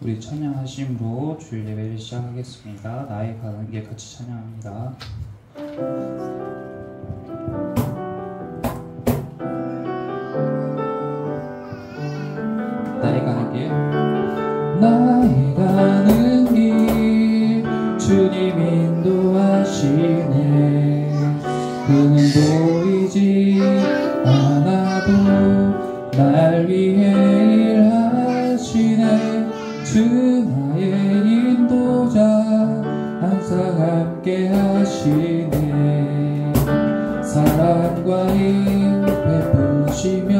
우리 찬양하심으로 주일 예배를 시작하겠습니다. 나의 가는 길 같이 찬양합니다. 나의 가는 길, 나의 가는 길 주님 인도하시네. 그는 보이지 않아도 날 위해 일하시네. 주 나의 인도자 항상 함께 하시네. 사랑과 힘 베푸시며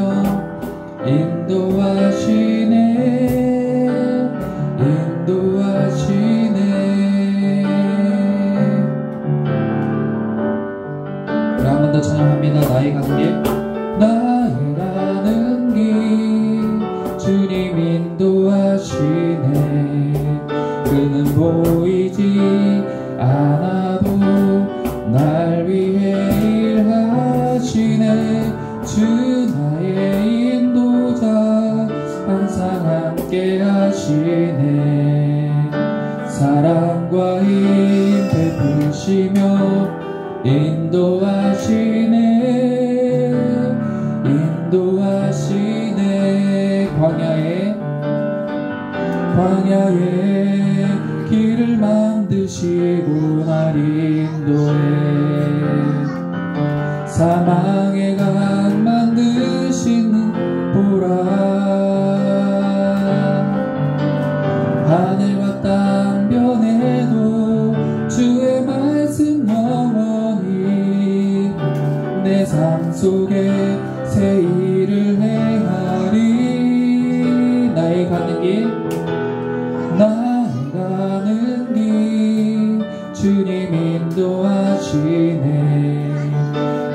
인도하시네. 인도하시네. 한 번 더 찬양합니다. 나의 가는 길, 나의 가는 길 주님 인도하시네. 그는 보이지 않아도 날 위해 일하시네. 주 나의 인도자 항상 함께 하시네. 사랑과 힘 베푸시며 인도하시네. 인도하시네. 광야에 길을 만드시고 날 인도해. 사망의 강 만드시는 보라. 하늘과 땅 변해도 주의 말씀 영원히 내 삶 속에 새 일을 행하리. 나의 가는 길, 나의 가는 길 주님 인도하시네.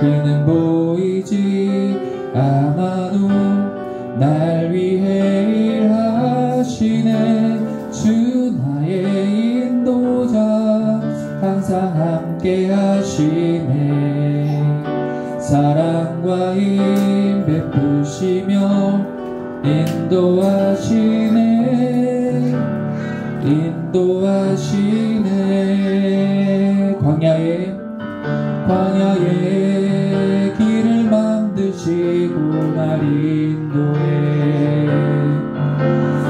그는 보이지 않아도 날 위해 일하시네. 주 나의 인도자 항상 함께 하시네. 사랑과 힘 베푸시며 인도하시네. 인도하시네. 광야에 길을 만드시고 날 인도해.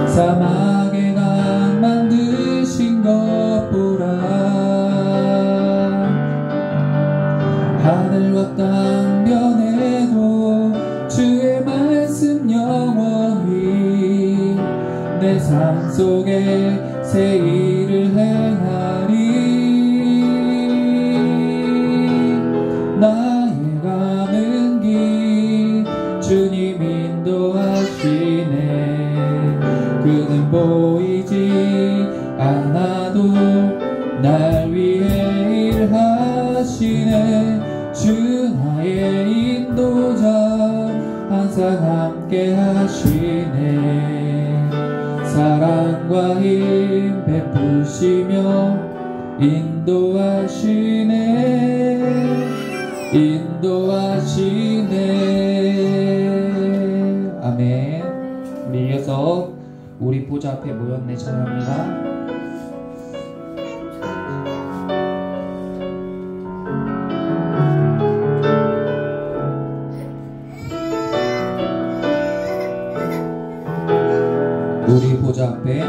사막의 강 만드신 것 보라. 하늘과 땅 변해도 주의 말씀 영원히 내 삶 속에 새 일을 행하리. 나의 가는 길 주님 인도하시네. 그는 보이지 않아도 날 위해 일하시네. 주 나의 인도자 항상 함께 하시네. 사랑과 힘 베푸시며 인도하시네. 인도하시네. 아멘. 우리 이어서 우리 보좌 앞에 모였네 찬양합니다. 우리 보좌 앞에,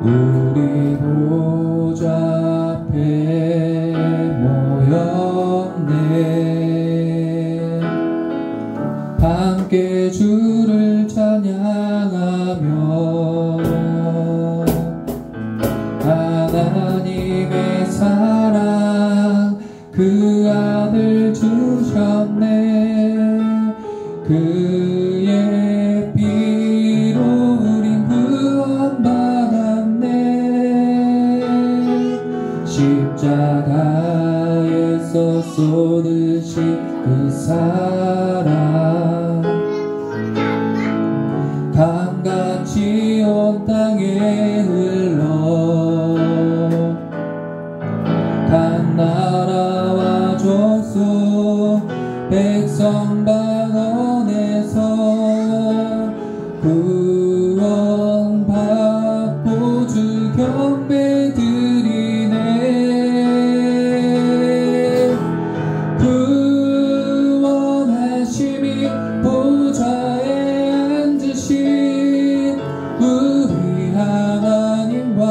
우리 보좌 앞에 모였네. 함께 주를 찬양하며 하나님의 사랑 그 아들 주셨네. 그의 피로 우린 구원받았네. 십자가에서 쏟으신 그 사랑 강같이 온 땅에 흘러 각 나라와 족속 백성 방언에서 구원받고 주 경배 드리네. 구원하심이 보좌에 앉으신 우리 하나님과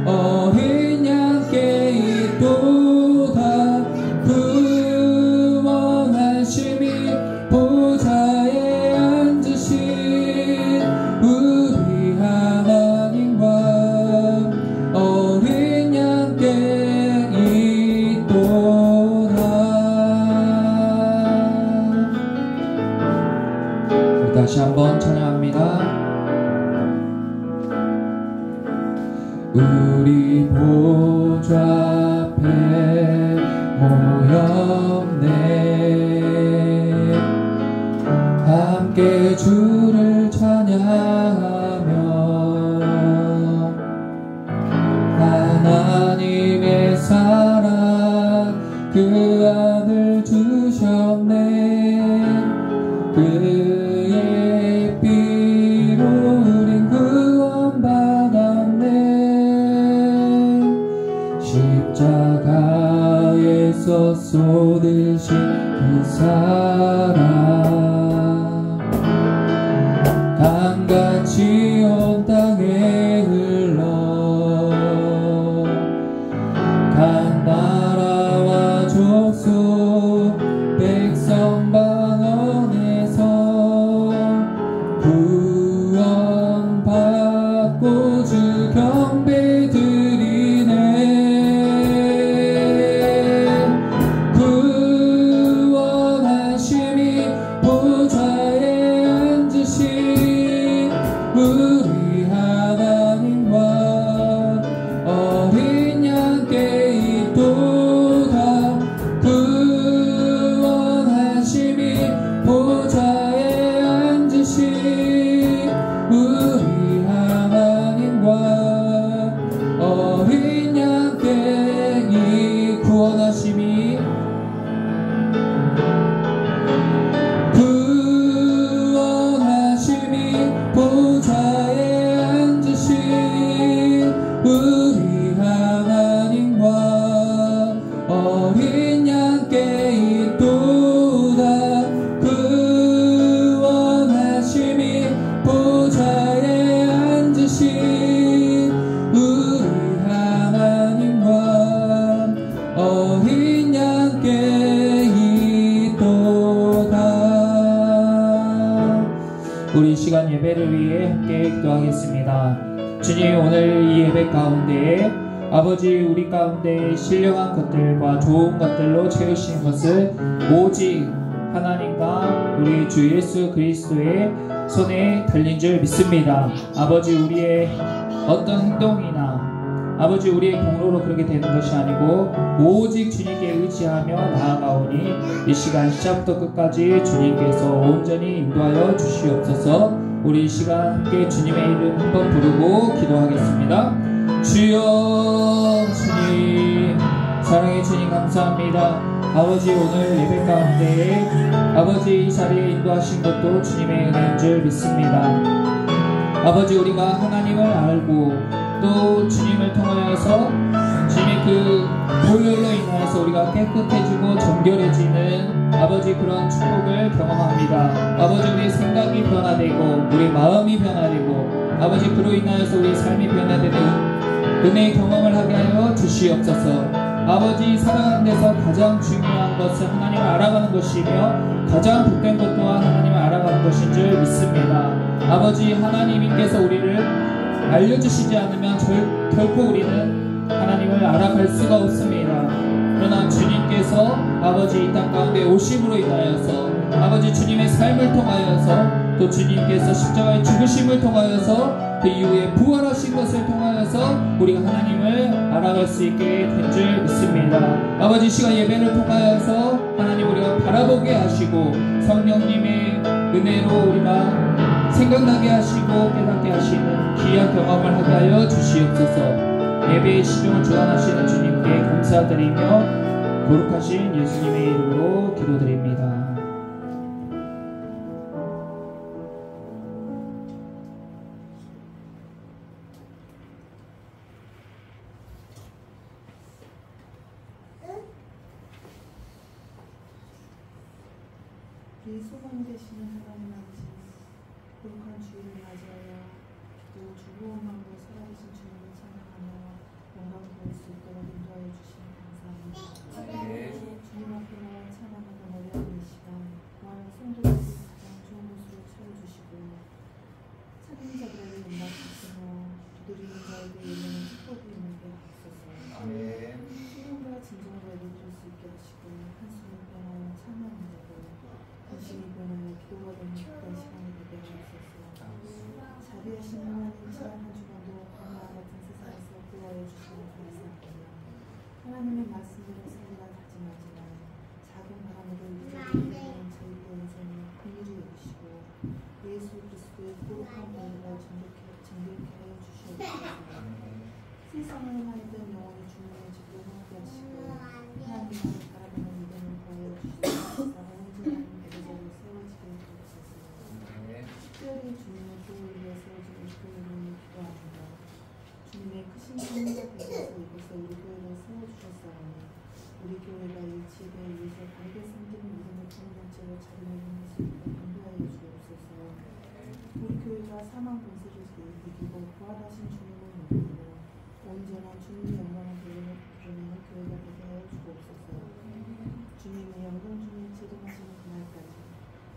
어린 양께 있도다. 구원하심이 보좌에 앉으신 우리 하나님과 어린 양께 있도다. 다시 한번 찬양합니다. 우리 보좌 앞에 모였네. 함께 주를 찬양하며 하나님의 사랑 그 아들 주셨네. 그의 피로 우린 구원받았네. 십자가에서 쏟으신 그 사랑 강같이 온 땅에 흘러 각 나라와 족속 백성 방언에서 구원받고 주 경배 드리네. 구원하심이 보좌에 앉으신 우리 하나님과 어린 양께 있도다. 구원하심이 보좌에 앉으신 우리 하나님과 어린 양께 이 구원하심이 보좌에 앉으신 우리 하나님과 어린 양께 있도다. 구원하심이 보좌에 앉으신 우리 하나님과 어린 양께 있도다. 우리 시간 예배를 위해 함께 기도하겠습니다. 주님, 오늘 이 예배 가운데에 아버지 우리 가운데 신령한 것들과 좋은 것들로 채우신 것을 오직 하나님과 우리 주 예수 그리스도의 손에 달린 줄 믿습니다. 아버지 우리의 어떤 행동이나 아버지 우리의 공로로 그렇게 되는 것이 아니고 오직 주님께 의지하며 나아가오니 이 시간 시작부터 끝까지 주님께서 온전히 인도하여 주시옵소서. 우리 이 시간 함께 주님의 이름 한번 부르고 기도하겠습니다. 주여, 주님, 사랑의 주님 감사합니다. 아버지 오늘 예배 가운데에 아버지 이 자리에 인도하신 것도 주님의 은혜인 줄 믿습니다. 아버지 우리가 하나님을 알고 또 주님을 통하여서 주님의 그 보혈로 인하여서 우리가 깨끗해지고 정결해지는 아버지 그런 축복을 경험합니다. 아버지 우리의 생각이 변화되고 우리 마음이 변화되고 아버지 그로 인하여서 우리 삶이 변화되는 은혜의 경험을 하게 하여 주시옵소서. 아버지 살아가는 데서 가장 중요한 것은 하나님을 알아가는 것이며 가장 복된 것 또한 하나님을 알아가는 것인 줄 믿습니다. 아버지 하나님께서 우리를 알려주시지 않으면 결코 우리는 하나님을 알아갈 수가 없습니다. 그러나 주님께서 아버지 이 땅 가운데 오심으로 인하여서 아버지 주님의 삶을 통하여서 또 주님께서 십자가의 죽으심을 통하여서 그 이후에 부활하신 것을 통하여서 우리가 하나님을 알아갈 수 있게 된 줄 믿습니다. 아버지 시간 예배를 통하여서 하나님 우리가 바라보게 하시고 성령님의 은혜로 우리가 생각나게 하시고 깨닫게 하시는 귀한 경험을 하게 하여 주시옵소서. 예배의 시종을 주관하시는 주님께 감사드리며 거룩하신 예수님의 이름으로 기도드립니다. 우리 소망이 되시는 하나님 아버지, 거룩한 주일을 맞이하여 또 주보원 마음으로 살아계신 주님을 찬양하며 영광 돌릴 수 있도록 인도하여 주시니 감사합니다. 주님 앞에 나와 찬양하고 노래하는 이 시간, 또한 성도들이 가장 좋은 곳으로 채워주시고 찬양자들에게 연락하시며 두드리는 자에게 열리는 축복이 있게 하옵소서. 신령과 진정으로 예배드릴 수 있게 하시고 한숨을 변하여 찬양하는 관심이 변하여 기도가 되는 그런 시간이 되게 하옵소서. 자비하신 하나님, 지난 한 주간도 바나와 같은 세상에서 구하여 주시니 감사합니다. 하나님의 말씀대로 살기가 다짐하지만 작은 바람으로 이끌리는 저희의 인생을 긍휼히 여기시고 예수 그리스도의 거룩한 권위가 정결케 하여 주시옵소서. 세상을 향하던 영혼이 주님의 집으로 함께 하시고 하나님을 바라보는 믿음을 더하여 주시옵소서. 특별히 주님의 교회를 위해 세워진 이 교회를 기도합니다. 주님의 크신 성령과 계셔서 이곳에 우리 교회를 세워주셨사오니 우리 교회가 이 지혜에 의해서 다르게 생긴 믿음의 공동체로 자리매김할 수 있도록 인도하여 주옵소서. 우리 교회가 사망 권세를 이기고 부활하신 주님을 믿고 온전한 주님의 영광을 부르는 교회가 되게 하여 주옵소서. 주님의 영광 중에 재림하시는 그날까지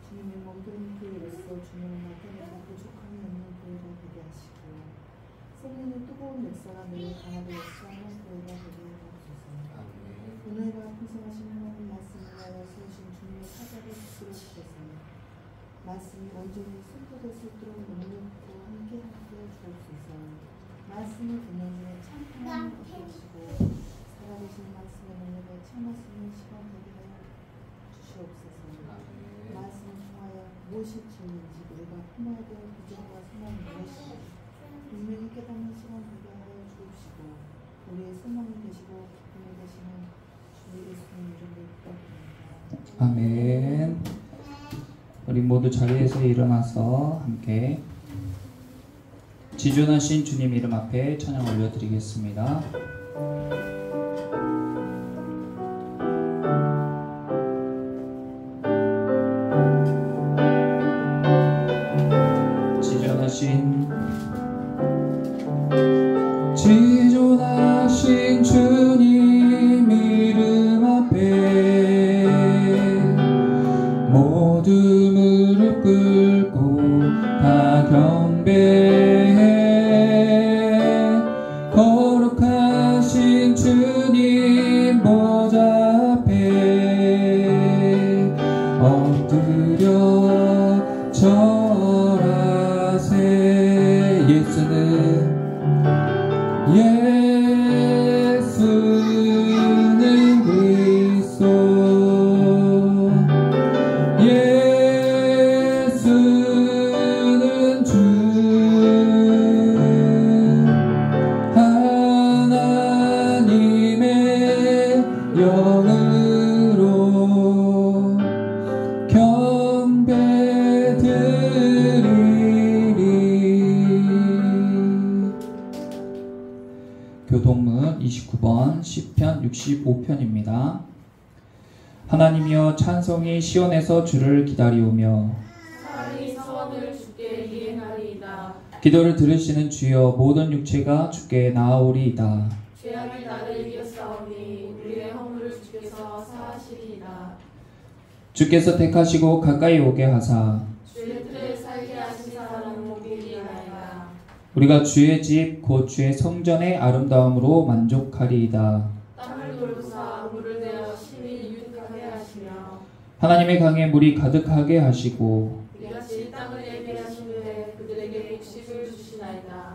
주님의 몸된 교회로서 주님을 나타내고 부족함이 없는 교회가 되게 하시고 성령의 뜨거운 역사가 매우 강하게 역사하는 교회가 되게 하옵소서. 오늘과 풍성하신 하나님 말씀을 하여 세우신 주님의 사자를 붙들어 주셔서 말씀이 온전히 선포될 수 있도록 능력과 함께 주옵소서. 말씀을 듣는 중에 참 하나님을 얻게 하시고 살아계신 말씀의 능력에 참을 수 있는 시간 되게 하여 주시옵소서. 말씀을 통하여 무엇이 주는지 우리가 품어야 될 비전과 소망이 무엇인지 분명히 깨닫는 시간 되게 하여 주옵시고 우리의 소망이 되시고 기쁨이 되시는 주 예수님 이름으로 기도드립니다. 아멘. 우리 모두 자리에서 일어나서 함께 지존하신 주님 이름 앞에 찬양 올려드리겠습니다. 지존하신 주님 이름 앞에 모두 무릎 꿇고 다 경배해 거룩하신 주님 보좌 앞에 엎드려 절하세. 예수는 그리스도 예수는 주 하나님의 영으로 교동문 29번 시편 65편입니다. 하나님이여 찬송이 시온에서 주를 기다리오며 사랑이 서원을 주께 이행하리이다. 기도를 들으시는 주여 모든 육체가 주께 나아오리이다. 죄악이 나를 이겼사오니 우리의 허물을 주께서 사하시리이다. 주께서 택하시고 가까이 오게 하사 주의 뜻에 살게 하신 사람은 복이리이다. 우리가 주의 집 곧 주의 성전의 아름다움으로 만족하리이다. 땅을 돌보사 물을 내어 심히 유익하게 하시며 하나님의 강에 물이 가득하게 하시고 이같이 땅을 예비하신 후에 그들에게 곡식을 주시나이다.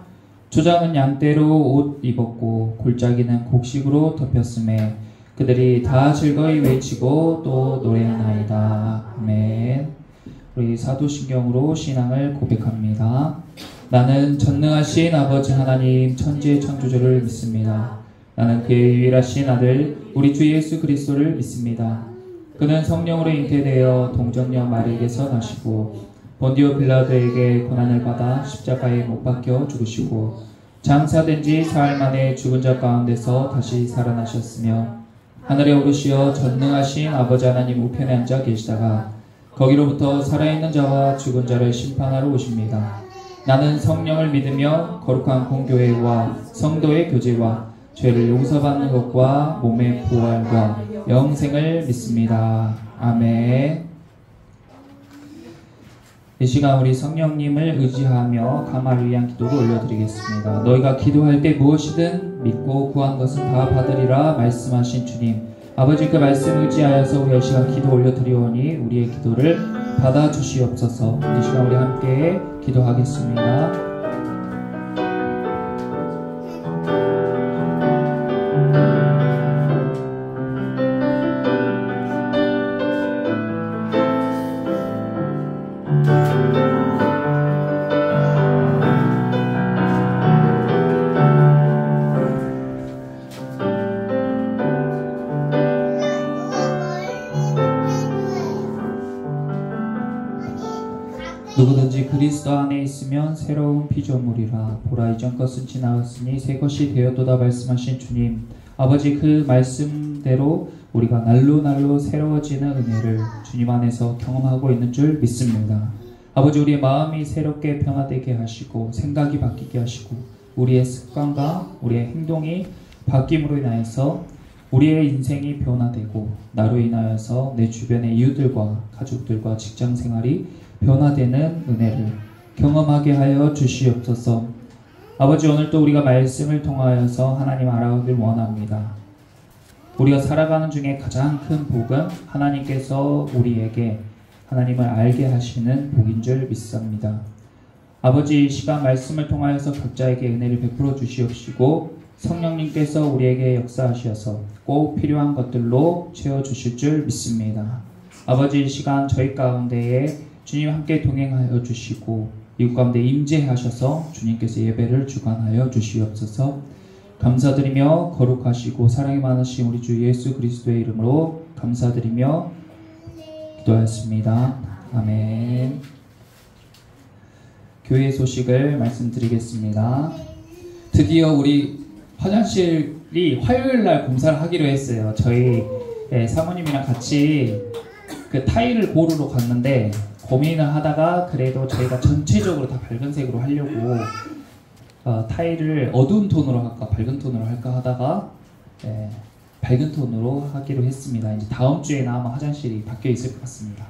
조장은 양떼로 옷 입었고 골짜기는 곡식으로 덮였음에 그들이 다 즐거이 외치고 또 노래하나이다. 아멘. 우리 사도신경으로 신앙을 고백합니다. 나는 전능하신 아버지 하나님 천지의 창조주를 믿습니다. 나는 그의 유일하신 아들 우리 주 예수 그리스도를 믿습니다. 그는 성령으로 잉태되어 동정녀 마리에게서 나시고 본디오 빌라도에게 고난을 받아 십자가에 못 박혀 죽으시고 장사된 지 사흘 만에 죽은 자 가운데서 다시 살아나셨으며 하늘에 오르시어 전능하신 아버지 하나님 우편에 앉아 계시다가 거기로부터 살아있는 자와 죽은 자를 심판하러 오십니다. 나는 성령을 믿으며 거룩한 공교회와 성도의 교제와 죄를 용서받는 것과 몸의 부활과 영생을 믿습니다. 아멘. 이 시간 우리 성령님을 의지하며 감화를 위한 기도를 올려드리겠습니다. 너희가 기도할 때 무엇이든 믿고 구한 것은 다 받으리라 말씀하신 주님, 아버지 그 말씀 의지하여서 우리 이 시간 기도 올려드리오니 우리의 기도를 받아주시옵소서. 이 시간 우리 함께 기도하겠습니다. 누구든지 그리스도 안에 있으면 새로운 피조물이라. 보라 이전 것은 지나갔으니 새 것이 되었도다 말씀하신 주님, 아버지 그 말씀대로 우리가 날로 새로워지는 은혜를 주님 안에서 경험하고 있는 줄 믿습니다. 아버지 우리의 마음이 새롭게 변화되게 하시고 생각이 바뀌게 하시고 우리의 습관과 우리의 행동이 바뀜으로 인하여서 우리의 인생이 변화되고 나로 인하여서 내 주변의 이웃들과 가족들과 직장생활이 변화되는 은혜를 경험하게 하여 주시옵소서. 아버지 오늘 또 우리가 말씀을 통하여서 하나님 알아가길 원합니다. 우리가 살아가는 중에 가장 큰 복은 하나님께서 우리에게 하나님을 알게 하시는 복인 줄 믿습니다. 아버지 이 시간 말씀을 통하여서 각자에게 은혜를 베풀어 주시옵시고 성령님께서 우리에게 역사하셔서 꼭 필요한 것들로 채워주실 줄 믿습니다. 아버지 이 시간 저희 가운데에 주님 함께 동행하여 주시고 이곳 가운데 임재하셔서 주님께서 예배를 주관하여 주시옵소서. 감사드리며 거룩하시고 사랑이 많으신 우리 주 예수 그리스도의 이름으로 감사드리며 기도하였습니다. 아멘. 교회 소식을 말씀드리겠습니다. 드디어 우리 화장실이 화요일날 공사를 하기로 했어요. 저희 사모님이랑 같이 그 타일을 고르러 갔는데 고민을 하다가 그래도 저희가 전체적으로 다 밝은 색으로 하려고 타일을 어두운 톤으로 할까 밝은 톤으로 할까 하다가 밝은 톤으로 하기로 했습니다. 이제 다음 주에는 아마 화장실이 바뀌어 있을 것 같습니다.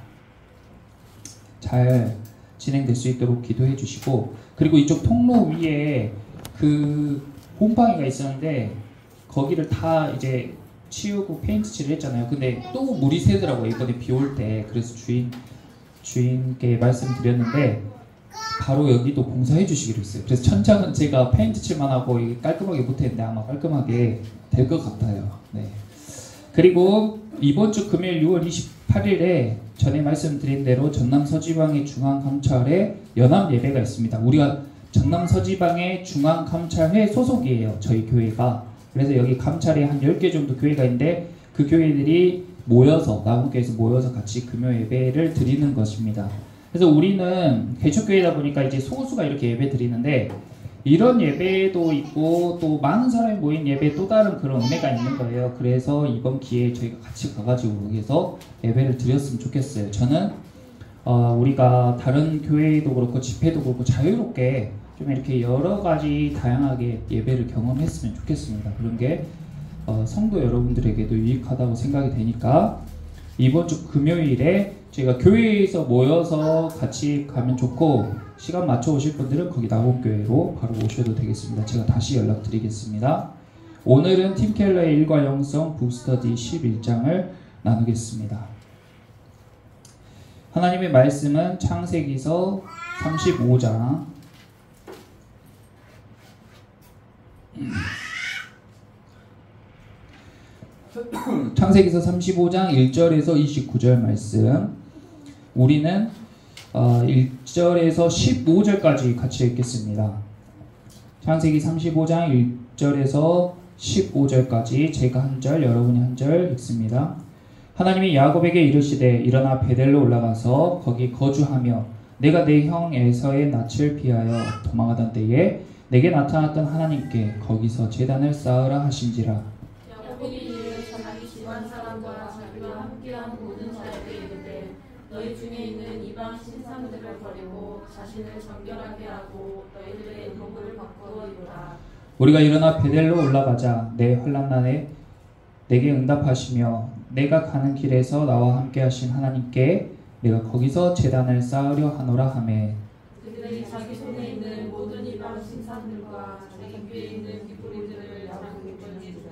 잘 진행될 수 있도록 기도해 주시고, 그리고 이쪽 통로 위에 그 곰팡이가 있었는데 거기를 다 이제 치우고 페인트 칠을 했잖아요. 근데 또 물이 새더라고요, 이번에 비 올 때. 그래서 주인께 말씀드렸는데 바로 여기도 공사해 주시기로 했어요. 그래서 천장은 제가 페인트 칠만 하고 깔끔하게 못했는데 아마 깔끔하게 될 것 같아요. 네. 그리고 이번 주 금요일 6월 28일에 전에 말씀드린 대로 전남 서지방의 중앙감찰에 연합 예배가 있습니다. 우리가 전남 서지방의 중앙감찰회 소속이에요, 저희 교회가. 그래서 여기 감찰에 한 10개 정도 교회가 있는데 그 교회들이 모여서 나무교에서 모여서 같이 금요 예배를 드리는 것입니다. 그래서 우리는 개척교회다 보니까 이제 소수가 이렇게 예배 드리는데 이런 예배도 있고 또 많은 사람이 모인 예배에 또 다른 그런 은혜가 있는 거예요. 그래서 이번 기회에 저희가 같이 가가지고 여기서 예배를 드렸으면 좋겠어요. 저는 우리가 다른 교회도 그렇고 집회도 그렇고 자유롭게 좀 이렇게 여러 가지 다양하게 예배를 경험했으면 좋겠습니다. 그런 게 성도 여러분들에게도 유익하다고 생각이 되니까 이번 주 금요일에 저희가 교회에서 모여서 같이 가면 좋고, 시간 맞춰 오실 분들은 거기 나곡교회로 바로 오셔도 되겠습니다. 제가 다시 연락드리겠습니다. 오늘은 팀켈러의 일과 영성 북스터디 11장을 나누겠습니다. 하나님의 말씀은 창세기서 35장 창세기서 35장 1절에서 29절 말씀, 우리는 1절에서 15절까지 같이 읽겠습니다. 창세기 35장 1절에서 15절까지 제가 한 절, 여러분이 한 절 읽습니다. 하나님이 야곱에게 이르시되 일어나 베델로 올라가서 거기 거주하며 내가 내 형 에서의 낯을 피하여 도망하던 때에 내게 나타났던 하나님께 거기서 제단을 쌓으라 하신지라. 야곱이 이를 자기 집안 사람과 자기와 함께한 모든 자에게 이르되 너희 중에 있는 이방 신상들을 버리고 자신을 정결하게 하고 너희들의 복을 바꾸어 입으라. 우리가 일어나 베델로 올라가자 내 환난날에 내게 응답하시며 내가 가는 길에서 나와 함께 하신 하나님께 내가 거기서 제단을 쌓으려 하노라 하매 그들이 자기 손에 있는 모든 이방 신상들과 자기 귀에 있는 귀뿌리들을 야곱에게 던지니라.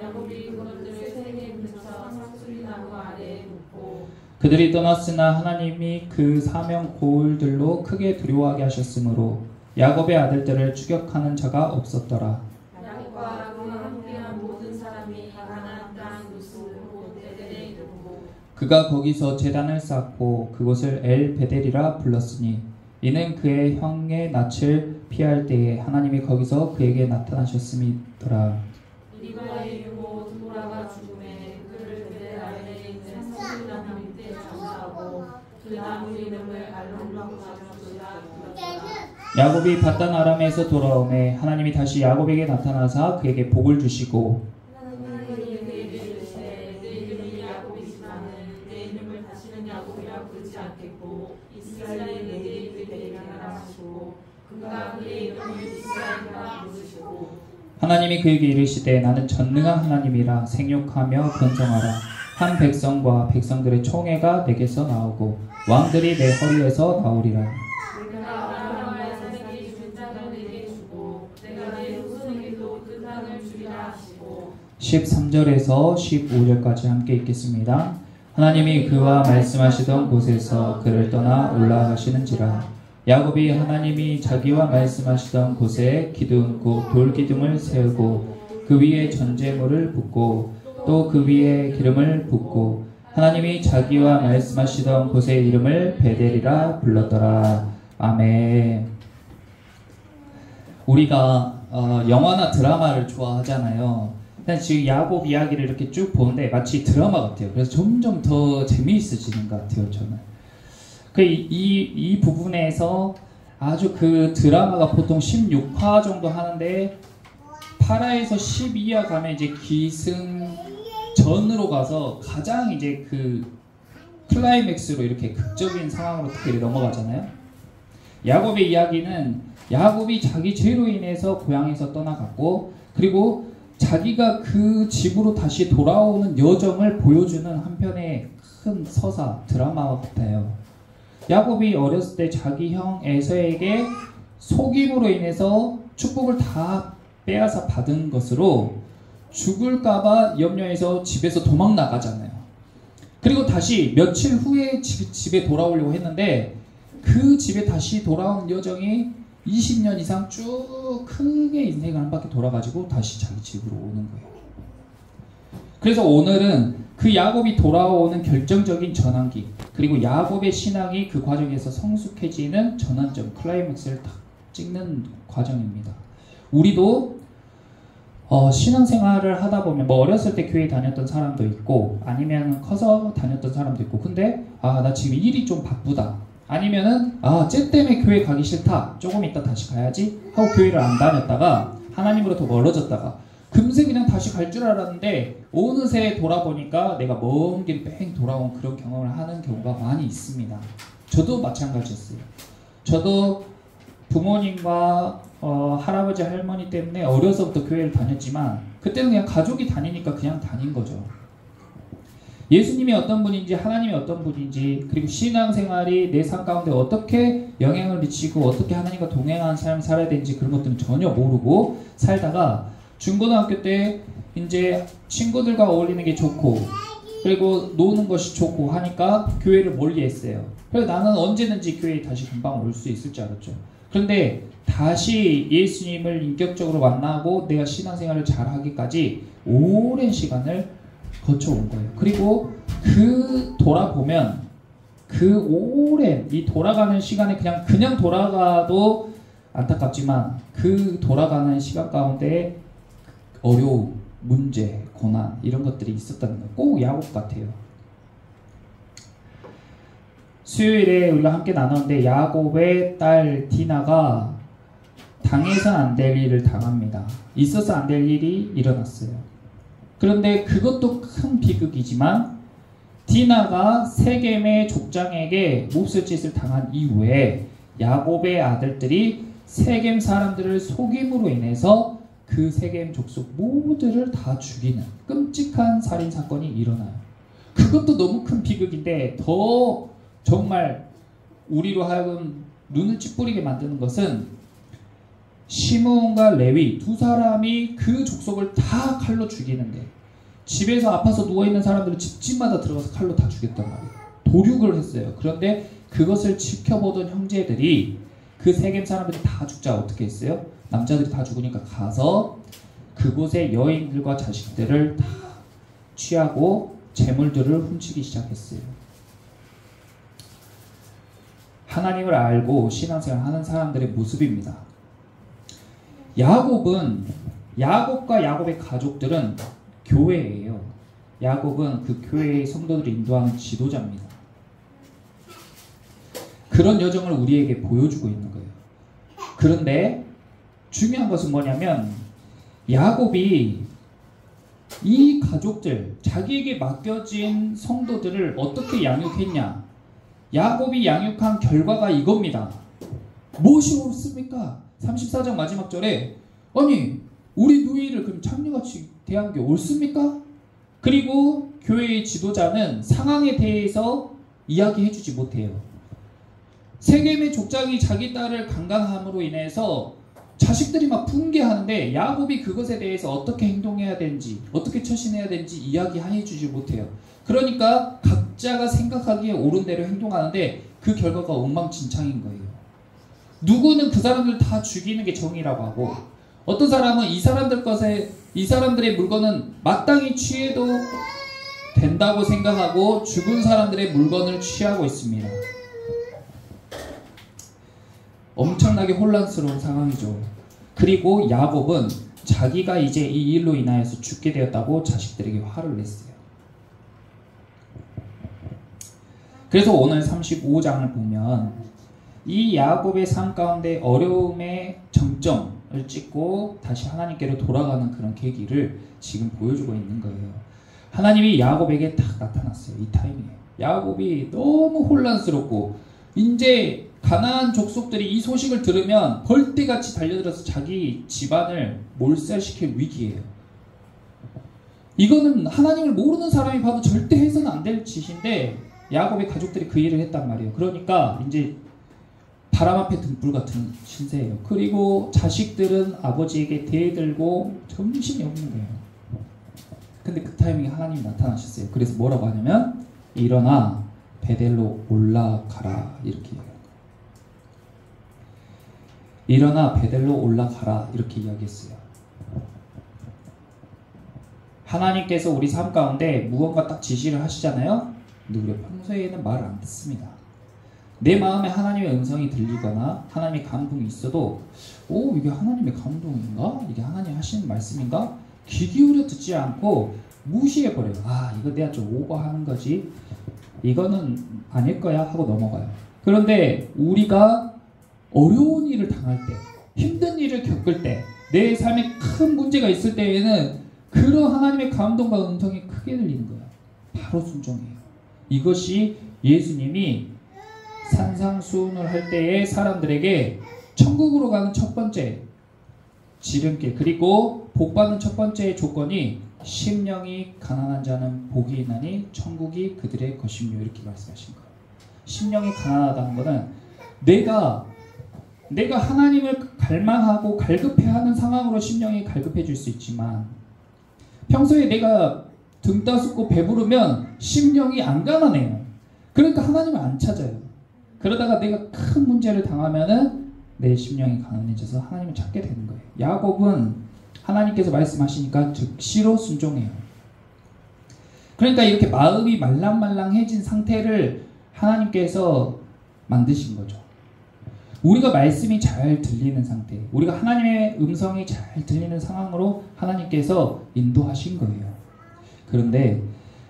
야곱이 그것들을 세겜 근처 상수리나무 아래에 묻고 그들이 떠났으나 하나님이 그 사명 고울들로 크게 두려워하게 하셨으므로 야곱의 아들들을 추격하는 자가 없었더라. 야곱과 그와 함께한 모든 사람이 가나안 땅 루스 곧 베델에 이르고 그가 거기서 제단을 쌓고 그곳을 엘 베델이라 불렀으니 이는 그의 형의 낯을 피할 때에 하나님이 거기서 그에게 나타나셨음이더라. 리브가의 유모 드보라가 죽음에 그를 베델 아래에 있는 상수리나무 밑에 장사하고 그 나무 이름을 알론라고 부르라 불렀더라. 야곱이 바단 아람에서 돌아오매 하나님이 다시 야곱에게 나타나사 그에게 복을 주시고 하나님이 그에게 이르시되 내 이름이 야곱이지만은 내 이름을 다시는 야곱이라 부르지 않겠고 이스라엘의 내 이름이 되리라 하시고 그가 그의 이름을 이스라엘이라 부르시고 하나님이 그에게 이르시되 나는 전능한 하나님이라 생육하며 번성하라. 한 백성과 백성들의 총회가 내게서 나오고 왕들이 내 허리에서 나오리라. 내가 아브라함의 자식이 준 땅을 내게 주고 내가 내 후손에게도 그 땅을 주리라 하시고 13절에서 15절까지 함께 읽겠습니다. 하나님이 그와 말씀하시던 곳에서 그를 떠나 올라가시는지라. 야곱이 하나님이 자기와 말씀하시던 곳에 기둥 곧 돌기둥을 세우고 그 위에 전제물을 붓고 또 그 위에 기름을 붓고 하나님이 자기와 말씀하시던 곳의 이름을 베델이라 불렀더라. 아멘. 우리가 영화나 드라마를 좋아하잖아요. 근데 지금 야곱 이야기를 이렇게 쭉 보는데 마치 드라마 같아요. 그래서 점점 더 재미있어지는 것 같아요, 저는. 이 부분에서 아주 그 드라마가 보통 16화 정도 하는데 8화에서 12화 가면 이제 기승전으로 가서 가장 이제 그 클라이맥스로 이렇게 극적인 상황으로 딱 넘어가잖아요. 야곱의 이야기는 야곱이 자기 죄로 인해서 고향에서 떠나갔고 그리고 자기가 그 집으로 다시 돌아오는 여정을 보여주는 한편의 큰 서사, 드라마 같아요. 야곱이 어렸을 때 자기 형 에서에게 속임으로 인해서 축복을 다 빼앗아 받은 것으로 죽을까봐 염려해서 집에서 도망 나가잖아요. 그리고 다시 며칠 후에 집에 돌아오려고 했는데 그 집에 다시 돌아온 여정이 20년 이상 쭉 크게 인생을 한 바퀴 돌아가지고 다시 자기 집으로 오는 거예요. 그래서 오늘은 그 야곱이 돌아오는 결정적인 전환기 그리고 야곱의 신앙이 그 과정에서 성숙해지는 전환점 클라이맥스를 딱 찍는 과정입니다. 우리도 신앙생활을 하다 보면 뭐 어렸을 때 교회 다녔던 사람도 있고 아니면 커서 다녔던 사람도 있고 근데 나 지금 일이 좀 바쁘다 아니면은 쟤 때문에 교회 가기 싫다 조금 이따 다시 가야지 하고 교회를 안 다녔다가 하나님으로부터 멀어졌다가 금세 그냥 다시 갈 줄 알았는데 어느새 돌아보니까 내가 먼 길 뺑 돌아온 그런 경험을 하는 경우가 많이 있습니다. 저도 마찬가지였어요. 저도 부모님과 할아버지 할머니 때문에 어려서부터 교회를 다녔지만 그때는 그냥 가족이 다니니까 그냥 다닌 거죠. 예수님이 어떤 분인지 하나님이 어떤 분인지 그리고 신앙생활이 내 삶 가운데 어떻게 영향을 미치고 어떻게 하나님과 동행하는 삶을 살아야 되는지 그런 것들은 전혀 모르고 살다가 중고등학교 때 이제 친구들과 어울리는 게 좋고 그리고 노는 것이 좋고 하니까 교회를 멀리 했어요. 그래서 나는 언제든지 교회에 다시 금방 올 수 있을 줄 알았죠. 그런데 다시 예수님을 인격적으로 만나고 내가 신앙생활을 잘하기까지 오랜 시간을 거쳐온 거예요. 그리고 돌아보면 그 오랜 이 돌아가는 시간에 그냥 돌아가도 안타깝지만 그 돌아가는 시간 가운데 어려움, 문제, 고난 이런 것들이 있었다는 거예요. 꼭 야곱 같아요. 수요일에 우리가 함께 나눴는데 야곱의 딸 디나가 당해선 안 될 일을 당합니다. 있어서 안 될 일이 일어났어요. 그런데 그것도 큰 비극이지만 디나가 세겜의 족장에게 몹쓸 짓을 당한 이후에 야곱의 아들들이 세겜 사람들을 속임으로 인해서 그 세겜 족속 모두를 다 죽이는 끔찍한 살인사건이 일어나요. 그것도 너무 큰 비극인데 더 정말 우리로 하여금 눈을 찌푸리게 만드는 것은 시므온과 레위 두 사람이 그 족속을 다 칼로 죽이는데 집에서 아파서 누워있는 사람들은 집집마다 들어가서 칼로 다 죽였단 말이에요. 도륙을 했어요. 그런데 그것을 지켜보던 형제들이 그 세겜 사람들이 다 죽자 어떻게 했어요? 남자들이 다 죽으니까 가서 그곳의 여인들과 자식들을 다 취하고 재물들을 훔치기 시작했어요. 하나님을 알고 신앙생활 하는 사람들의 모습입니다. 야곱과 야곱의 가족들은 교회예요. 야곱은 그 교회의 성도들을 인도하는 지도자입니다. 그런 여정을 우리에게 보여주고 있는 거예요. 그런데 중요한 것은 뭐냐면 야곱이 이 가족들, 자기에게 맡겨진 성도들을 어떻게 양육했냐? 야곱이 양육한 결과가 이겁니다. 무엇이 옳습니까? 34장 마지막 절에 아니 우리 누이를 그럼 창녀같이 대한 게 옳습니까? 그리고 교회의 지도자는 상황에 대해서 이야기해주지 못해요. 세겜의 족장이 자기 딸을 강간함으로 인해서 자식들이 막 분개하는데 야곱이 그것에 대해서 어떻게 행동해야 되는지 어떻게 처신해야 되는지 이야기해주지 못해요. 그러니까 각자가 생각하기에 옳은 대로 행동하는데 그 결과가 엉망진창인 거예요. 누구는 그 사람들 다 죽이는 게 정의라고 하고 어떤 사람은 이 사람들의 물건은 마땅히 취해도 된다고 생각하고 죽은 사람들의 물건을 취하고 있습니다. 엄청나게 혼란스러운 상황이죠. 그리고 야곱은 자기가 이제 이 일로 인하여서 죽게 되었다고 자식들에게 화를 냈어요. 그래서 오늘 35장을 보면 이 야곱의 삶 가운데 어려움의 정점을 찍고 다시 하나님께로 돌아가는 그런 계기를 지금 보여주고 있는 거예요. 하나님이 야곱에게 딱 나타났어요. 이 타이밍에. 야곱이 너무 혼란스럽고 이제 가나안 족속들이 이 소식을 들으면 벌떼같이 달려들어서 자기 집안을 몰살시킬 위기예요. 이거는 하나님을 모르는 사람이 봐도 절대 해서는 안 될 짓인데 야곱의 가족들이 그 일을 했단 말이에요. 그러니까 이제 바람 앞에 등불 같은 신세예요. 그리고 자식들은 아버지에게 대들고 정신이 없는 거예요. 근데 그 타이밍에 하나님이 나타나셨어요. 그래서 뭐라고 하냐면 일어나 베델로 올라가라 이렇게 얘기해요. 일어나 베델로 올라가라 이렇게 이야기했어요. 하나님께서 우리 삶 가운데 무언가 딱 지시를 하시잖아요. 근데 우리가 평소에는 말을 안 듣습니다. 내 마음에 하나님의 음성이 들리거나 하나님의 감동이 있어도 이게 하나님의 감동인가? 이게 하나님 하시는 말씀인가? 귀 기울여 듣지 않고 무시해버려요. 이거 내가 좀 오버하는 거지. 이거는 아닐 거야 하고 넘어가요. 그런데 우리가 어려운 일을 당할 때, 힘든 일을 겪을 때, 내 삶에 큰 문제가 있을 때에는 그런 하나님의 감동과 음성이 크게 들리는 거예요. 바로 순종해요. 이것이 예수님이 산상수훈을 할 때에 사람들에게 천국으로 가는 첫 번째 지름길, 그리고 복받는 첫 번째 조건이 심령이 가난한 자는 복이 있나니 천국이 그들의 것이며 이렇게 말씀하신 거예요. 심령이 가난하다는 것은 내가 하나님을 갈망하고 갈급해하는 상황으로 심령이 갈급해질 수 있지만 평소에 내가 등 따숩고 배부르면 심령이 안 가난해요. 그러니까 하나님을 안 찾아요. 그러다가 내가 큰 문제를 당하면은 내 심령이 가난해져서 하나님을 찾게 되는 거예요. 야곱은 하나님께서 말씀하시니까 즉시로 순종해요. 그러니까 이렇게 마음이 말랑말랑해진 상태를 하나님께서 만드신 거죠. 우리가 말씀이 잘 들리는 상태, 우리가 하나님의 음성이 잘 들리는 상황으로 하나님께서 인도하신 거예요. 그런데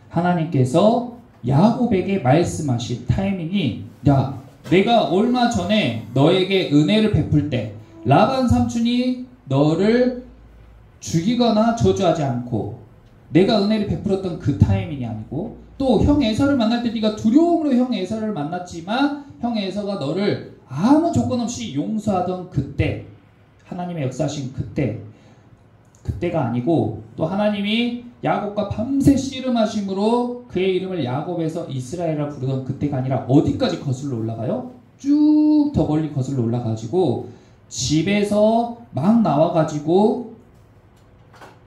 하나님께서 야곱에게 말씀하신 타이밍이, 야, 내가 얼마 전에 너에게 은혜를 베풀 때 라반 삼촌이 너를 죽이거나 저주하지 않고 내가 은혜를 베풀었던 그 타이밍이 아니고, 또 형 에서를 만날 때 네가 두려움으로 형 에서를 만났지만 형 에서가 너를 아무 조건 없이 용서하던 그때, 하나님의 역사하신 그때가 아니고, 또 하나님이 야곱과 밤새 씨름하심으로 그의 이름을 야곱에서 이스라엘이라 부르던 그때가 아니라 어디까지 거슬러 올라가요? 쭉 더 멀리 거슬러 올라가지고 집에서 막 나와가지고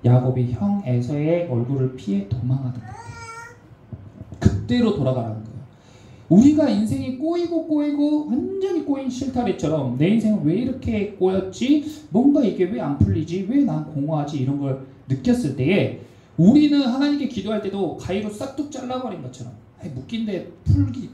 야곱이 형 에서의 얼굴을 피해 도망하던 거예요. 그때로 돌아가라는 거예요. 우리가 인생이 꼬이고 완전히 꼬인 실타래처럼 내 인생은 왜 이렇게 꼬였지? 뭔가 이게 왜 안 풀리지? 왜 난 공허하지? 이런 걸 느꼈을 때에 우리는 하나님께 기도할 때도 가위로 싹둑 잘라버린 것처럼, 묶인데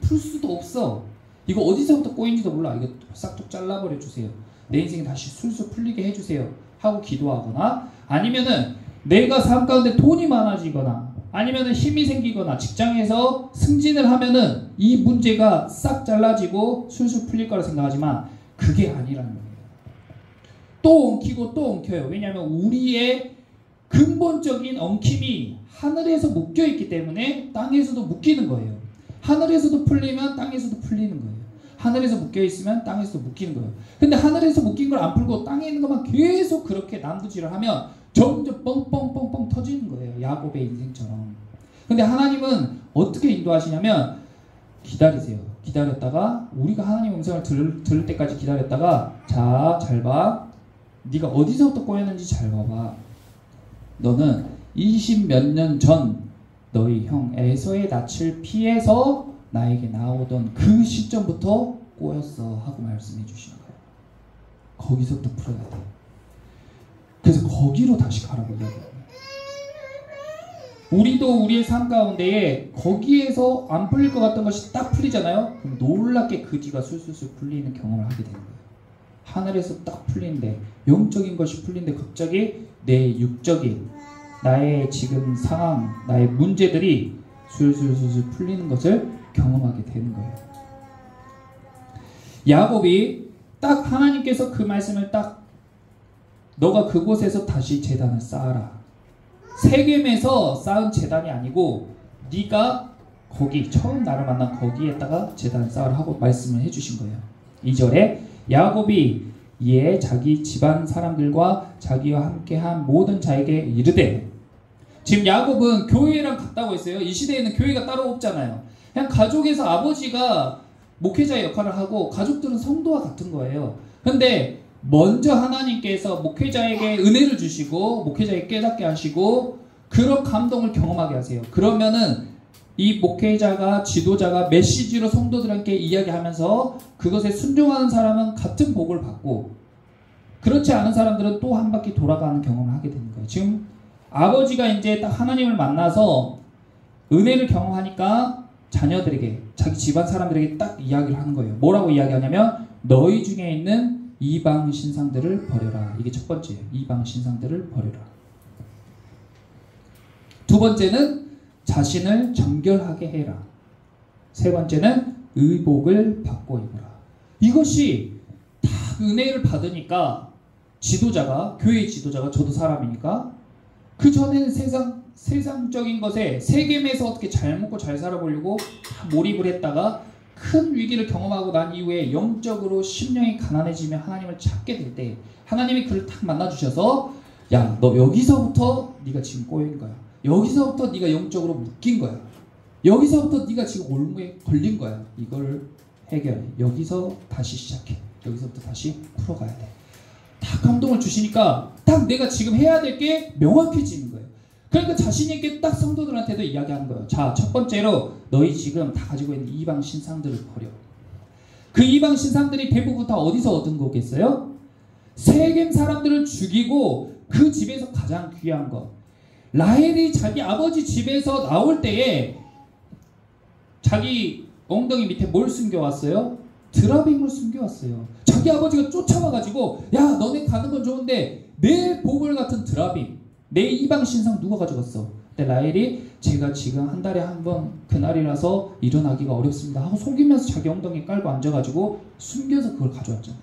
풀 수도 없어. 이거 어디서부터 꼬인지도 몰라. 이거 싹둑 잘라버려 주세요. 내 인생이 다시 술술 풀리게 해주세요. 하고 기도하거나, 아니면은 내가 삶 가운데 돈이 많아지거나, 아니면은 힘이 생기거나, 직장에서 승진을 하면은 이 문제가 싹 잘라지고 술술 풀릴 거라 생각하지만 그게 아니라는 거예요. 또 엉키고 또 엉켜요. 왜냐하면 우리의 근본적인 엉킴이 하늘에서 묶여있기 때문에 땅에서도 묶이는 거예요. 하늘에서도 풀리면 땅에서도 풀리는 거예요. 하늘에서 묶여있으면 땅에서도 묶이는 거예요. 근데 하늘에서 묶인 걸 안 풀고 땅에 있는 것만 계속 그렇게 남두질을 하면 점점 뻥뻥뻥뻥 터지는 거예요. 야곱의 인생처럼. 근데 하나님은 어떻게 인도하시냐면, 기다리세요. 기다렸다가, 우리가 하나님 음성을 들을 때까지 기다렸다가, 자, 잘 봐. 네가 어디서부터 꼬였는지 잘 봐봐. 너는 20몇 년 전 너희 형 에서의 낯을 피해서 나에게 나오던 그 시점부터 꼬였어 하고 말씀해 주시는 거예요. 거기서부터 풀어야 돼. 그래서 거기로 다시 가라고 이야기해요. 우리도 우리의 삶 가운데에 거기에서 안 풀릴 것 같던 것이 딱 풀리잖아요. 그럼 놀랍게 그 뒤가 술술술 풀리는 경험을 하게 되는 거예요. 하늘에서 딱 풀리는데, 영적인 것이 풀리는데 갑자기 내 육적인, 나의 지금 상황, 나의 문제들이 술술술술 풀리는 것을 경험하게 되는 거예요. 야곱이 딱 하나님께서 그 말씀을 딱, 너가 그곳에서 다시 제단을 쌓아라. 세겜에서 쌓은 제단이 아니고 네가 거기 처음 나를 만난 거기에다가 제단을 쌓으라 하고 말씀을 해주신 거예요. 2절에 야곱이 이에 자기 집안 사람들과 자기와 함께한 모든 자에게 이르되, 지금 야곱은 교회랑 같다고 했어요. 이 시대에는 교회가 따로 없잖아요. 그냥 가족에서 아버지가 목회자의 역할을 하고 가족들은 성도와 같은 거예요. 근데 먼저 하나님께서 목회자에게 은혜를 주시고 목회자에게 깨닫게 하시고 그런 감동을 경험하게 하세요. 그러면은 이 목회자가, 지도자가 메시지로 성도들에게 이야기하면서 그것에 순종하는 사람은 같은 복을 받고, 그렇지 않은 사람들은 또 한 바퀴 돌아가는 경험을 하게 되는 거예요. 지금 아버지가 이제 딱 하나님을 만나서 은혜를 경험하니까 자녀들에게, 자기 집안 사람들에게 딱 이야기를 하는 거예요. 뭐라고 이야기하냐면, 너희 중에 있는 이방 신상들을 버려라. 이게 첫 번째예요. 이방 신상들을 버려라. 두 번째는 자신을 정결하게 해라. 세 번째는 의복을 바꿔 입어라. 이것이 다 은혜를 받으니까 지도자가, 교회의 지도자가, 저도 사람이니까 그 전에는 세상적인 것에, 세겜에서 어떻게 잘 먹고 잘 살아보려고 다 몰입을 했다가 큰 위기를 경험하고 난 이후에 영적으로 심령이 가난해지며 하나님을 찾게 될 때 하나님이 그를 딱 만나주셔서, 야, 너 여기서부터 네가 지금 꼬인 거야. 여기서부터 네가 영적으로 묶인 거야. 여기서부터 네가 지금 올무에 걸린 거야. 이걸 해결해. 여기서 다시 시작해. 여기서부터 다시 풀어가야 돼. 딱 감동을 주시니까 딱 내가 지금 해야 될 게 명확해지는 거예요. 그러니까 자신 있게 딱 성도들한테도 이야기하는 거예요. 자, 첫 번째로 너희 지금 다 가지고 있는 이방 신상들을 버려. 그 이방 신상들이 대부분 다 어디서 얻은 거겠어요? 세겜 사람들을 죽이고 그 집에서 가장 귀한 것, 라헬이 자기 아버지 집에서 나올 때에 자기 엉덩이 밑에 뭘 숨겨왔어요? 드라빔을 숨겨왔어요. 자기 아버지가 쫓아와가지고 야 너네 가는 건 좋은데 내 보물 같은 드라빔, 내 이방 신상 누가 가져갔어? 근데 라헬이 제가 지금 한 달에 한 번 그날이라서 일어나기가 어렵습니다 하고 속이면서 자기 엉덩이 깔고 앉아가지고 숨겨서 그걸 가져왔잖아요.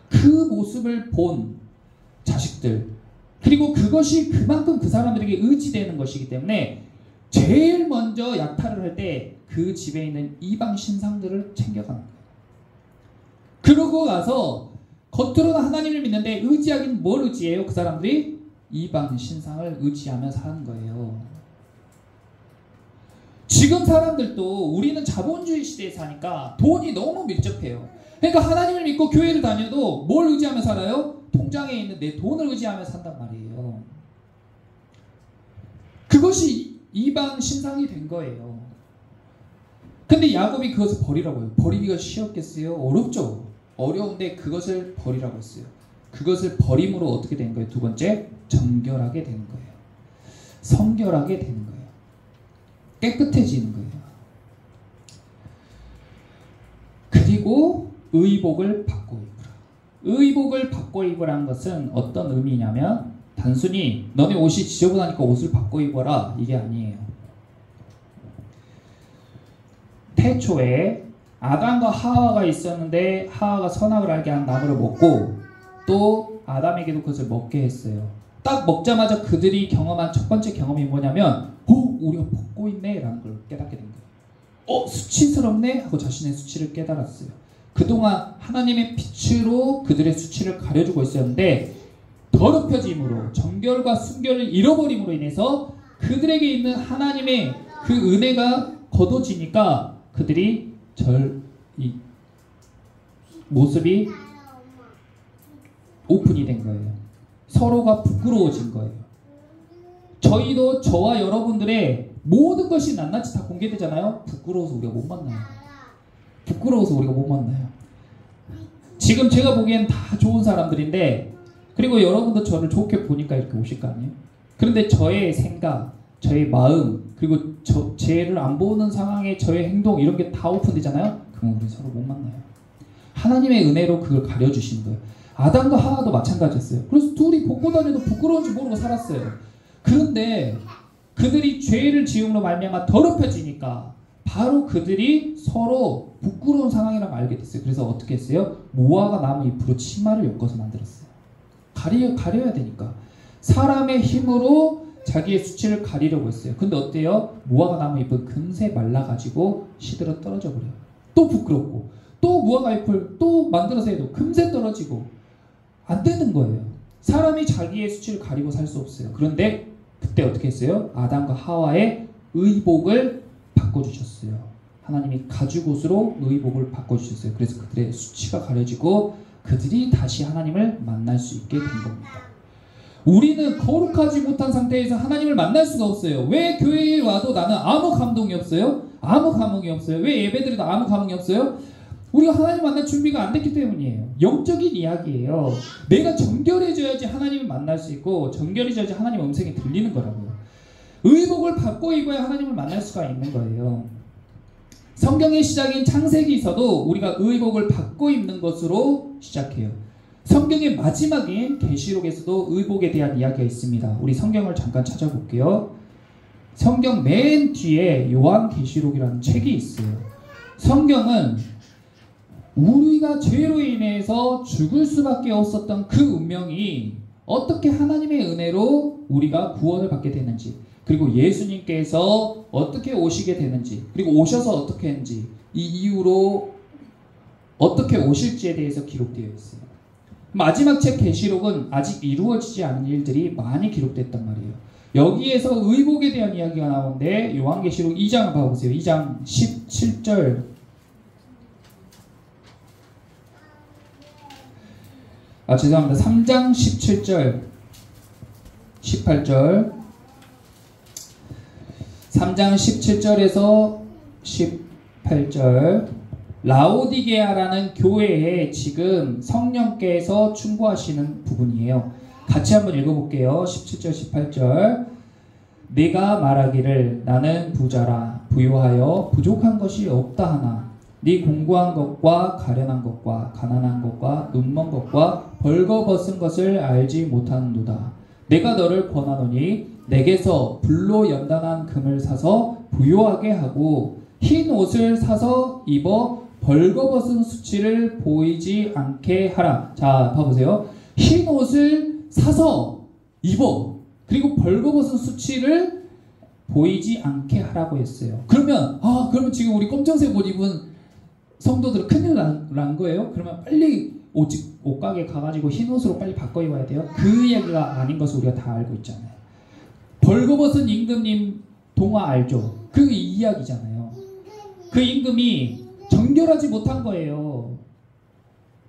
그 모습을 본 자식들, 그리고 그것이 그만큼 그 사람들에게 의지되는 것이기 때문에 제일 먼저 약탈을 할 때 그 집에 있는 이방 신상들을 챙겨가는 거예요. 그러고 나서 겉으로는 하나님을 믿는데 의지하긴 뭘 의지해요? 그 사람들이 이방 신상을 의지하며 사는 거예요. 지금 사람들도 우리는 자본주의 시대에 사니까 돈이 너무 밀접해요. 그러니까 하나님을 믿고 교회를 다녀도 뭘 의지하며 살아요? 통장에 있는 내 돈을 의지하며 산단 말이에요. 그것이 이방 신상이 된 거예요. 근데 야곱이 그것을 버리라고 해요. 버리기가 쉬웠겠어요? 어렵죠. 어려운데 그것을 버리라고 했어요. 그것을 버림으로 어떻게 된 거예요? 두 번째, 정결하게 되는 거예요. 성결하게 되는 거예요. 깨끗해지는 거예요. 그리고 의복을 받고 입으라. 의복을 받고 입으라는 것은 어떤 의미냐면 단순히 너네 옷이 지저분하니까 옷을 바꿔 입어라 이게 아니에요. 태초에 아담과 하와가 있었는데 하와가 선악을 알게 한 나무를 먹고 또 아담에게도 그것을 먹게 했어요. 딱 먹자마자 그들이 경험한 첫 번째 경험이 뭐냐면 우리가 먹고 있네 라는 걸 깨닫게 된 거예요. 수치스럽네 하고 자신의 수치를 깨달았어요. 그동안 하나님의 빛으로 그들의 수치를 가려주고 있었는데 더럽혀짐으로 정결과 순결을 잃어버림으로 인해서 그들에게 있는 하나님의 그 은혜가 걷어지니까 그들이 이 모습이 오픈이 된 거예요. 서로가 부끄러워진 거예요. 저희도 저와 여러분들의 모든 것이 낱낱이 다 공개되잖아요. 부끄러워서 우리가 못 만나요. 부끄러워서 우리가 못 만나요. 지금 제가 보기엔 다 좋은 사람들인데 그리고 여러분도 저를 좋게 보니까 이렇게 오실 거 아니에요? 그런데 저의 생각, 저의 마음, 그리고 쟤를 안 보는 상황에 저의 행동 이런 게 다 오픈되잖아요? 그럼 우리 서로 못 만나요. 하나님의 은혜로 그걸 가려주시는 거예요. 아담과 하와도 마찬가지였어요. 그래서 둘이 벗고 다녀도 부끄러운지 모르고 살았어요. 그런데 그들이 죄를 지음으로 말미암아 더럽혀지니까 바로 그들이 서로 부끄러운 상황이라고 알게 됐어요. 그래서 어떻게 했어요? 무화과 나무 잎으로 치마를 엮어서 만들었어요. 가려야 되니까. 사람의 힘으로 자기의 수치를 가리려고 했어요. 근데 어때요? 무화과 나무 잎은 금세 말라가지고 시들어 떨어져 버려요. 또 부끄럽고 또 무화과 잎을 또 만들어서 해도 금세 떨어지고 안 되는 거예요. 사람이 자기의 수치를 가리고 살 수 없어요. 그런데 그때 어떻게 했어요? 아담과 하와의 의복을 바꿔주셨어요. 하나님이 가죽옷으로 의복을 바꿔주셨어요. 그래서 그들의 수치가 가려지고 그들이 다시 하나님을 만날 수 있게 된 겁니다. 우리는 거룩하지 못한 상태에서 하나님을 만날 수가 없어요. 왜 교회에 와도 나는 아무 감동이 없어요? 아무 감흥이 없어요. 왜 예배드려도 아무 감흥이 없어요? 우리가 하나님 만날 준비가 안 됐기 때문이에요. 영적인 이야기예요. 내가 정결해져야지 하나님을 만날 수 있고 정결해져야지 하나님 음성이 들리는 거라고요. 의복을 받고 입어야 하나님을 만날 수가 있는 거예요. 성경의 시작인 창세기에서도 우리가 의복을 받고 입는 것으로 시작해요. 성경의 마지막인 계시록에서도 의복에 대한 이야기가 있습니다. 우리 성경을 잠깐 찾아볼게요. 성경 맨 뒤에 요한계시록이라는 책이 있어요. 성경은 우리가 죄로 인해서 죽을 수밖에 없었던 그 운명이 어떻게 하나님의 은혜로 우리가 구원을 받게 되는지, 그리고 예수님께서 어떻게 오시게 되는지, 그리고 오셔서 어떻게 했는지, 이 이후로 어떻게 오실지에 대해서 기록되어 있어요. 마지막 책 계시록은 아직 이루어지지 않은 일들이 많이 기록됐단 말이에요. 여기에서 의복에 대한 이야기가 나오는데 요한계시록 2장을 봐보세요. 2장 17절. 죄송합니다. 3장 17절 18절 3장 17절에서 18절 라오디게아라는 교회에 지금 성령께서 충고하시는 부분이에요. 같이 한번 읽어볼게요. 17절 18절 내가 말하기를 나는 부자라 부유하여 부족한 것이 없다 하나 네 공고한 것과 가련한 것과 가난한 것과 눈먼 것과 벌거벗은 것을 알지 못하는도다. 내가 너를 권하노니 내게서 불로 연단한 금을 사서 부요하게 하고 흰 옷을 사서 입어 벌거벗은 수치를 보이지 않게 하라. 자, 봐보세요. 흰 옷을 사서 입어. 그리고 벌거벗은 수치를 보이지 않게 하라고 했어요. 그러면 지금 우리 검정색 옷 입은 성도들은 큰일 난 거예요? 그러면 빨리 옷가게 가가지고 흰 옷으로 빨리 바꿔 입어야 돼요? 그 이야기가 아닌 것을 우리가 다 알고 있잖아요. 벌거벗은 임금님 동화 알죠? 그 이야기잖아요. 그 임금이 정결하지 못한 거예요.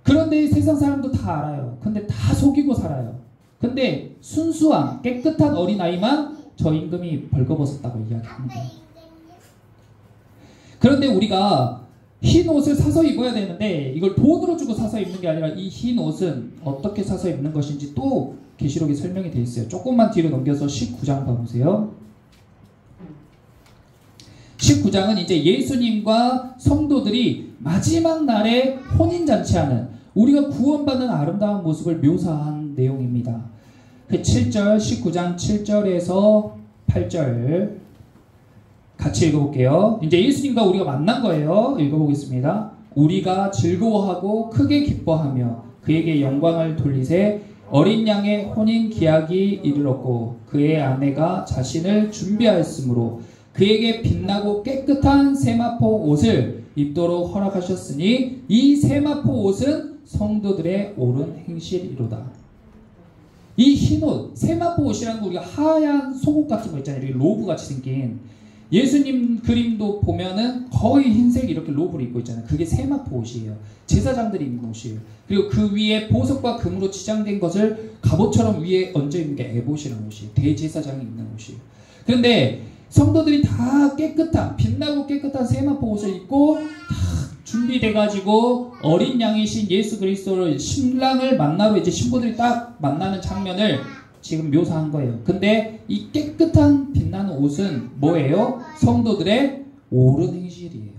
그런데 세상 사람도 다 알아요. 근데 다 속이고 살아요. 근데 순수한 깨끗한 어린아이만 저 임금이 벌거벗었다고 이야기하는 거예요. 그런데 우리가 흰 옷을 사서 입어야 되는데 이걸 돈으로 주고 사서 입는 게 아니라 이 흰 옷은 어떻게 사서 입는 것인지 또 계시록에 설명이 되어 있어요. 조금만 뒤로 넘겨서 19장 봐보세요. 19장은 이제 예수님과 성도들이 마지막 날에 혼인잔치하는, 우리가 구원받는 아름다운 모습을 묘사한 내용입니다. 7절, 19장 7절에서 8절 같이 읽어볼게요. 이제 예수님과 우리가 만난 거예요. 읽어보겠습니다. 우리가 즐거워하고 크게 기뻐하며 그에게 영광을 돌리세 어린 양의 혼인 기약이 이르렀고 그의 아내가 자신을 준비하였으므로 그에게 빛나고 깨끗한 세마포 옷을 입도록 허락하셨으니 이 세마포 옷은 성도들의 옳은 행실이로다. 이 흰옷, 세마포 옷이라는 거 우리가 하얀 속옷 같은 거 있잖아요. 이렇게 로브같이 생긴 예수님 그림도 보면은 거의 흰색 이렇게 로브를 입고 있잖아요. 그게 세마포 옷이에요. 제사장들이 입는 옷이에요. 그리고 그 위에 보석과 금으로 치장된 것을 갑옷처럼 위에 얹어 입는 게 에봇이라는 옷이에요. 대제사장이 입는 옷이에요. 그런데 성도들이 다 깨끗한, 빛나고 깨끗한 세마포 옷을 입고 다 준비돼가지고 어린 양이신 예수 그리스도를 신랑을 만나러 이제 신부들이 딱 만나는 장면을 지금 묘사한 거예요. 근데 이 깨끗한 빛나는 옷은 뭐예요? 성도들의 옳은 행실이에요.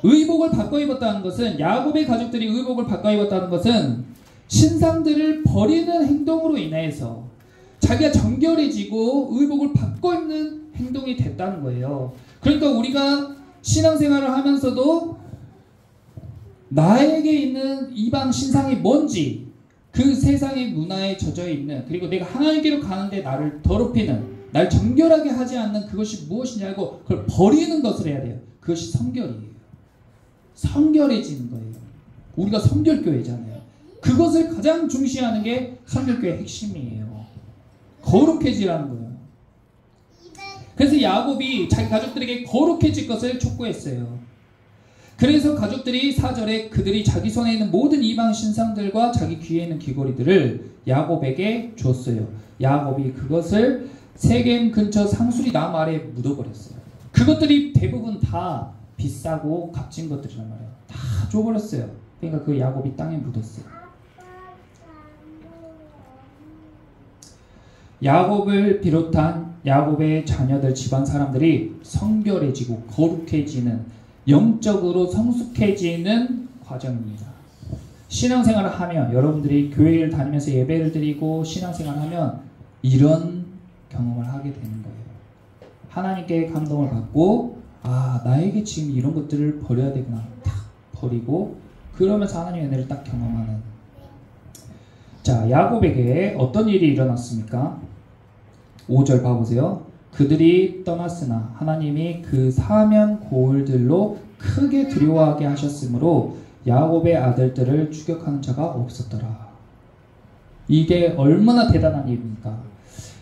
의복을 바꿔 입었다는 것은, 야곱의 가족들이 의복을 바꿔 입었다는 것은 신상들을 버리는 행동으로 인해서 자기가 정결해지고 의복을 바꿔 입는 행동이 됐다는 거예요. 그러니까 우리가 신앙생활을 하면서도 나에게 있는 이방 신상이 뭔지, 그 세상의 문화에 젖어 있는, 그리고 내가 하나님께로 가는데 나를 더럽히는, 날 정결하게 하지 않는 그것이 무엇이냐 알고 그걸 버리는 것을 해야 돼요. 그것이 성결이에요. 성결해지는 거예요. 우리가 성결교회잖아요. 그것을 가장 중시하는 게 성결교회의 핵심이에요. 거룩해지라는 거예요. 그래서 야곱이 자기 가족들에게 거룩해질 것을 촉구했어요. 그래서 가족들이 4절에 그들이 자기 손에 있는 모든 이방 신상들과 자기 귀에 있는 귀걸이들을 야곱에게 줬어요. 야곱이 그것을 세겜 근처 상수리 나무 아래에 묻어버렸어요. 그것들이 대부분 다 비싸고 값진 것들이란 말이에요. 다 줘버렸어요. 그러니까 그 야곱이 땅에 묻었어요. 야곱을 비롯한 야곱의 자녀들 집안 사람들이 성결해지고 거룩해지는, 영적으로 성숙해지는 과정입니다. 신앙생활을 하면, 여러분들이 교회를 다니면서 예배를 드리고 신앙생활을 하면 이런 경험을 하게 되는 거예요. 하나님께 감동을 받고, 나에게 지금 이런 것들을 버려야 되구나 딱 버리고, 그러면서 하나님의 은혜를 딱 경험하는. 자, 야곱에게 어떤 일이 일어났습니까? 5절 봐보세요. 그들이 떠났으나 하나님이 그 사면 고을들로 크게 두려워하게 하셨으므로 야곱의 아들들을 추격하는 자가 없었더라. 이게 얼마나 대단한 일입니까?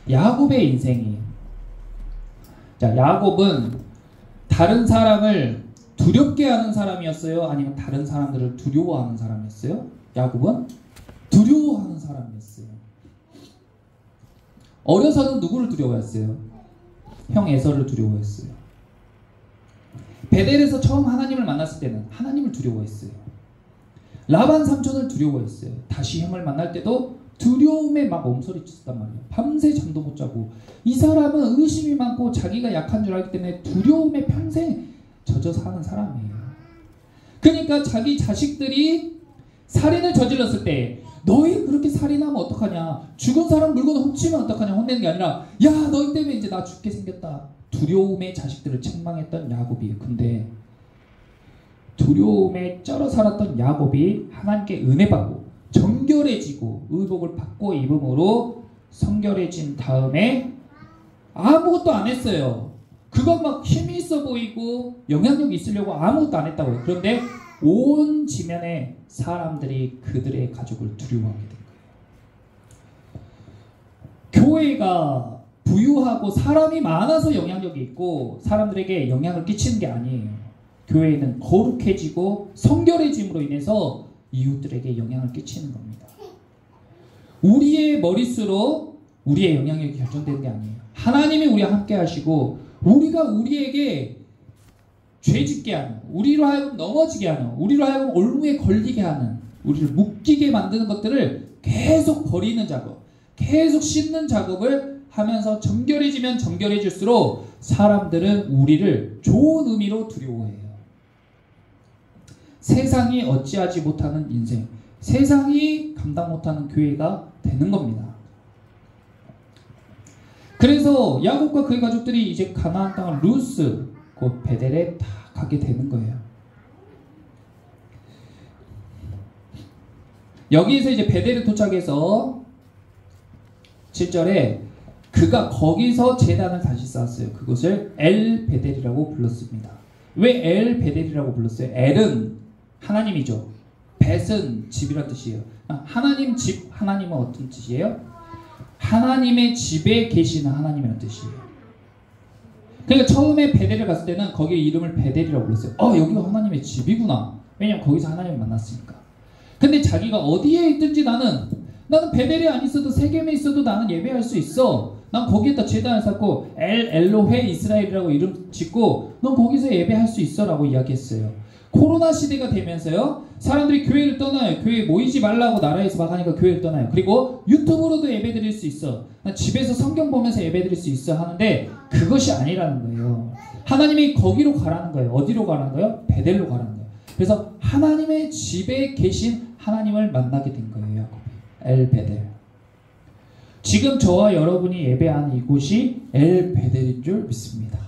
야곱의 인생이, 자, 야곱은 다른 사람을 두렵게 하는 사람이었어요? 아니면 다른 사람들을 두려워하는 사람이었어요? 야곱은 두려워하는 사람이었어요. 어려서는 누구를 두려워했어요? 형 에서를 두려워했어요. 베델에서 처음 하나님을 만났을 때는 하나님을 두려워했어요. 라반 삼촌을 두려워했어요. 다시 형을 만날 때도 두려움에 막 몸서리쳤단 말이에요. 밤새 잠도 못 자고. 이 사람은 의심이 많고 자기가 약한 줄 알기 때문에 두려움에 평생 젖어 사는 사람이에요. 그러니까 자기 자식들이 살인을 저질렀을 때 너희 그렇게 살인하면 어떡하냐, 죽은 사람 물건 훔치면 어떡하냐 혼내는 게 아니라 야 너희 때문에 이제 나 죽게 생겼다. 두려움의 자식들을 책망했던 야곱이에요. 근데 두려움에 쩔어 살았던 야곱이 하나님께 은혜 받고 정결해지고 의복을 받고 입음으로 성결해진 다음에 아무것도 안 했어요. 그거 막 힘이 있어 보이고 영향력이 있으려고 아무것도 안 했다고요. 그런데 온 지면에 사람들이 그들의 가족을 두려워하게 된 거예요. 교회가 부유하고 사람이 많아서 영향력이 있고 사람들에게 영향을 끼치는 게 아니에요. 교회는 거룩해지고 성결해짐으로 인해서 이웃들에게 영향을 끼치는 겁니다. 우리의 머릿수로 우리의 영향력이 결정되는 게 아니에요. 하나님이 우리와 함께 하시고 우리가 우리에게 죄짓게 하는, 우리로 하여금 넘어지게 하는, 우리로 하여금 올무에 걸리게 하는, 우리를 묶이게 만드는 것들을 계속 버리는 작업, 계속 씻는 작업을 하면서 정결해지면 정결해질수록 사람들은 우리를 좋은 의미로 두려워해요. 세상이 어찌하지 못하는 인생, 세상이 감당 못하는 교회가 되는 겁니다. 그래서 야곱과 그의 가족들이 이제 가나안 땅을 루스, 곧 베델에 다 가게 되는 거예요. 여기에서 이제 베델에 도착해서 7절에 그가 거기서 제단을 다시 쌓았어요. 그것을 엘 베델이라고 불렀습니다. 왜 엘 베델이라고 불렀어요? 엘은 하나님이죠. 벳은 집이란 뜻이에요. 하나님 집, 하나님은 어떤 뜻이에요? 하나님의 집에 계시는 하나님이라는 뜻이에요. 그러니까 처음에 베델을 갔을 때는 거기에 이름을 베델이라고 불렀어요. 여기가 하나님의 집이구나. 왜냐면 거기서 하나님을 만났으니까. 근데 자기가 어디에 있든지 나는 베델에 안 있어도 세겜에 있어도 나는 예배할 수 있어. 난 거기에다 제단을 쌓고 엘로헤 이스라엘이라고 이름 짓고 넌 거기서 예배할 수 있어 라고 이야기했어요. 코로나 시대가 되면서요, 사람들이 교회를 떠나요. 교회에 모이지 말라고 나라에서 막 하니까 교회를 떠나요. 그리고 유튜브로도 예배 드릴 수 있어. 집에서 성경 보면서 예배 드릴 수 있어 하는데 그것이 아니라는 거예요. 하나님이 거기로 가라는 거예요. 어디로 가라는 거예요? 베델로 가라는 거예요. 그래서 하나님의 집에 계신 하나님을 만나게 된 거예요. 엘 베델. 지금 저와 여러분이 예배하는 이곳이 엘 베델인 줄 믿습니다.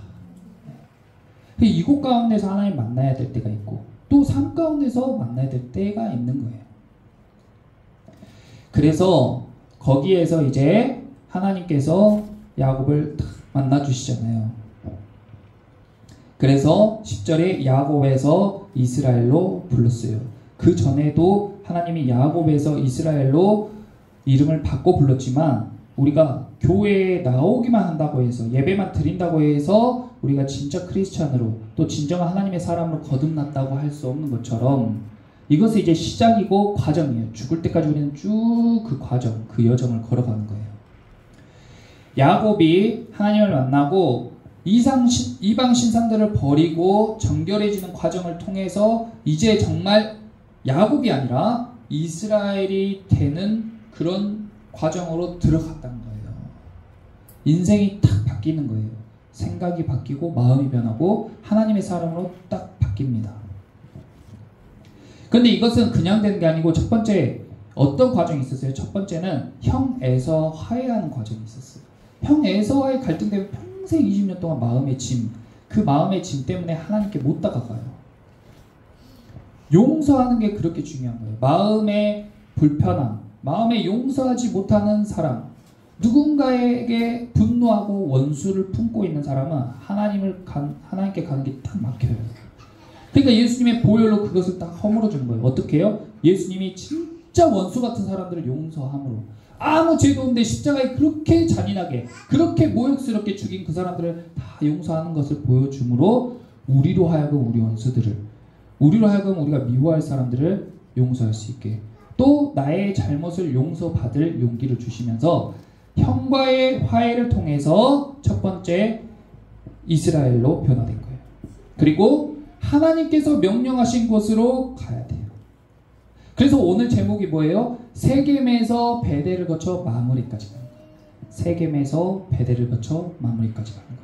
이곳 가운데서 하나님 만나야 될 때가 있고 또 삶 가운데서 만나야 될 때가 있는 거예요. 그래서 거기에서 이제 하나님께서 야곱을 만나 주시잖아요. 그래서 10절에 야곱에서 이스라엘로 불렀어요. 그 전에도 하나님이 야곱에서 이스라엘로 이름을 바꿔 불렀지만 우리가 교회에 나오기만 한다고 해서 예배만 드린다고 해서 우리가 진짜 크리스찬으로 또 진정한 하나님의 사람으로 거듭났다고 할 수 없는 것처럼 이것은 이제 시작이고 과정이에요. 죽을 때까지 우리는 쭉 그 과정, 그 여정을 걸어가는 거예요. 야곱이 하나님을 만나고 이방 신상들을 버리고 정결해지는 과정을 통해서 이제 정말 야곱이 아니라 이스라엘이 되는 그런 과정으로 들어갔다는 거예요. 인생이 딱 바뀌는 거예요. 생각이 바뀌고 마음이 변하고 하나님의 사람으로 딱 바뀝니다. 그런데 이것은 그냥 되는 게 아니고 첫 번째 어떤 과정이 있었어요? 첫 번째는 형 에서 화해하는 과정이 있었어요. 형 에서와의 갈등 때문에 평생 20년 동안 마음의 짐, 그 마음의 짐 때문에 하나님께 못 다가가요. 용서하는 게 그렇게 중요한 거예요. 마음의 불편함, 마음에 용서하지 못하는 사람, 누군가에게 분노하고 원수를 품고 있는 사람은 하나님께 가는 게 딱 막혀요. 그러니까 예수님의 보혈로 그것을 딱 허물어 주는 거예요. 어떻게 해요? 예수님이 진짜 원수 같은 사람들을 용서함으로, 아무 죄도 없는데 십자가에 그렇게 잔인하게 그렇게 모욕스럽게 죽인 그 사람들을 다 용서하는 것을 보여줌으로 우리로 하여금 우리 원수들을, 우리로 하여금 우리가 미워할 사람들을 용서할 수 있게, 또 나의 잘못을 용서받을 용기를 주시면서 형과의 화해를 통해서 첫 번째 이스라엘로 변화된 거예요. 그리고 하나님께서 명령하신 곳으로 가야 돼요. 그래서 오늘 제목이 뭐예요? 세겜에서 베델을 거쳐 마무리까지 가는 거예요. 세겜에서 베델을 거쳐 마무리까지 가는 거예요.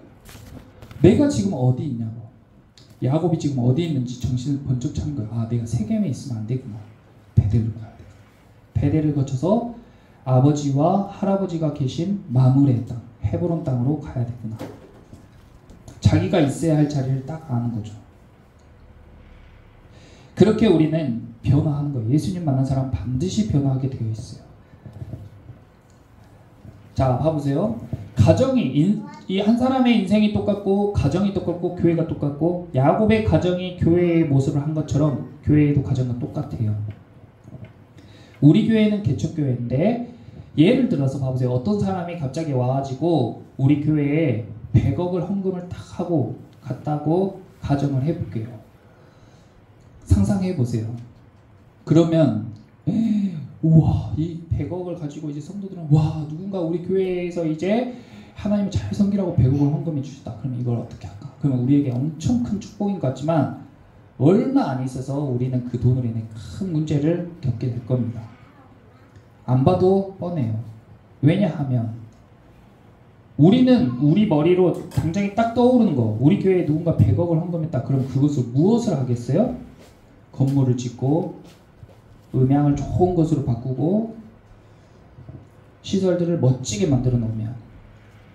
내가 지금 어디 있냐고. 야곱이 지금 어디 있는지 정신을 번쩍 차린 거예요. 아, 내가 세겜에 있으면 안 되구나. 베델로 가야 돼. 베델을 거쳐서 아버지와 할아버지가 계신 마므레 땅, 헤브론 땅으로 가야 되구나. 자기가 있어야 할 자리를 딱 아는 거죠. 그렇게 우리는 변화하는 거예요. 예수님 만난 사람 반드시 변화하게 되어 있어요. 자, 봐보세요. 가정이 이 한 사람의 인생이 똑같고 가정이 똑같고 교회가 똑같고 야곱의 가정이 교회의 모습을 한 것처럼 교회에도 가정은 똑같아요. 우리 교회는 개척교회인데 예를 들어서 봐보세요. 어떤 사람이 갑자기 와가지고 우리 교회에 100억을 헌금을 딱 하고 갔다고 가정을 해볼게요. 상상해보세요. 그러면 우와, 이 100억을 가지고 이제 성도들은 와, 누군가 우리 교회에서 이제 하나님을 잘 섬기라고 100억을 헌금해 주셨다. 그럼 이걸 어떻게 할까? 그러면 우리에게 엄청 큰 축복인 것 같지만 얼마 안 있어서 우리는 그 돈으로 인해 큰 문제를 겪게 될 겁니다. 안 봐도 뻔해요. 왜냐하면 우리는 우리 머리로 당장에 딱 떠오르는 거, 우리 교회에 누군가 100억을 헌금했다. 그럼 그것을 무엇을 하겠어요? 건물을 짓고 음향을 좋은 것으로 바꾸고 시설들을 멋지게 만들어 놓으면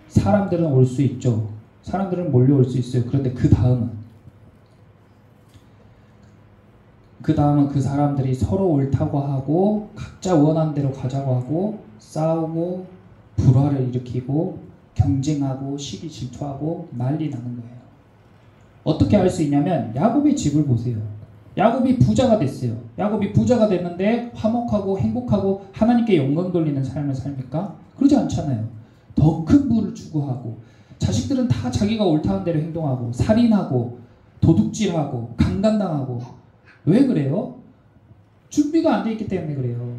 사람들은 올 수 있죠. 사람들은 몰려올 수 있어요. 그런데 그 다음은 그 사람들이 서로 옳다고 하고 각자 원하는 대로 가자고 하고 싸우고 불화를 일으키고 경쟁하고 시기 질투하고 난리 나는 거예요. 어떻게 할 수 있냐면 야곱의 집을 보세요. 야곱이 부자가 됐어요. 야곱이 부자가 됐는데 화목하고 행복하고 하나님께 영광 돌리는 삶을 삽니까? 그러지 않잖아요. 더 큰 부를 추구하고 자식들은 다 자기가 옳다는 대로 행동하고 살인하고 도둑질하고 강간당하고. 왜 그래요? 준비가 안 돼 있기 때문에 그래요.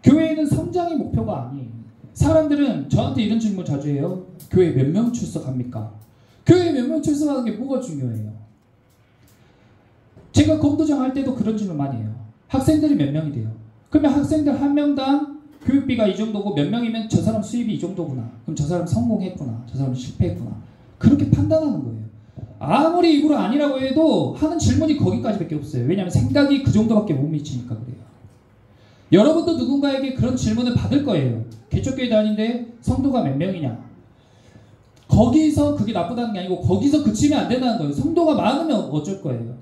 교회에는 성장이 목표가 아니에요. 사람들은 저한테 이런 질문 자주 해요. 교회 몇 명 출석합니까? 교회 몇 명 출석하는 게 뭐가 중요해요? 제가 검도장 할 때도 그런 질문 많이 해요. 학생들이 몇 명이 돼요? 그러면 학생들 한 명당 교육비가 이 정도고 몇 명이면 저 사람 수입이 이 정도구나. 그럼 저 사람 성공했구나. 저 사람 실패했구나. 그렇게 판단하는 거예요. 아무리 이구로 아니라고 해도 하는 질문이 거기까지밖에 없어요. 왜냐하면 생각이 그 정도밖에 못 미치니까 그래요. 여러분도 누군가에게 그런 질문을 받을 거예요. 개척교회 다니는데 성도가 몇 명이냐. 거기서 그게 나쁘다는 게 아니고 거기서 그치면 안 된다는 거예요. 성도가 많으면 어쩔 거예요.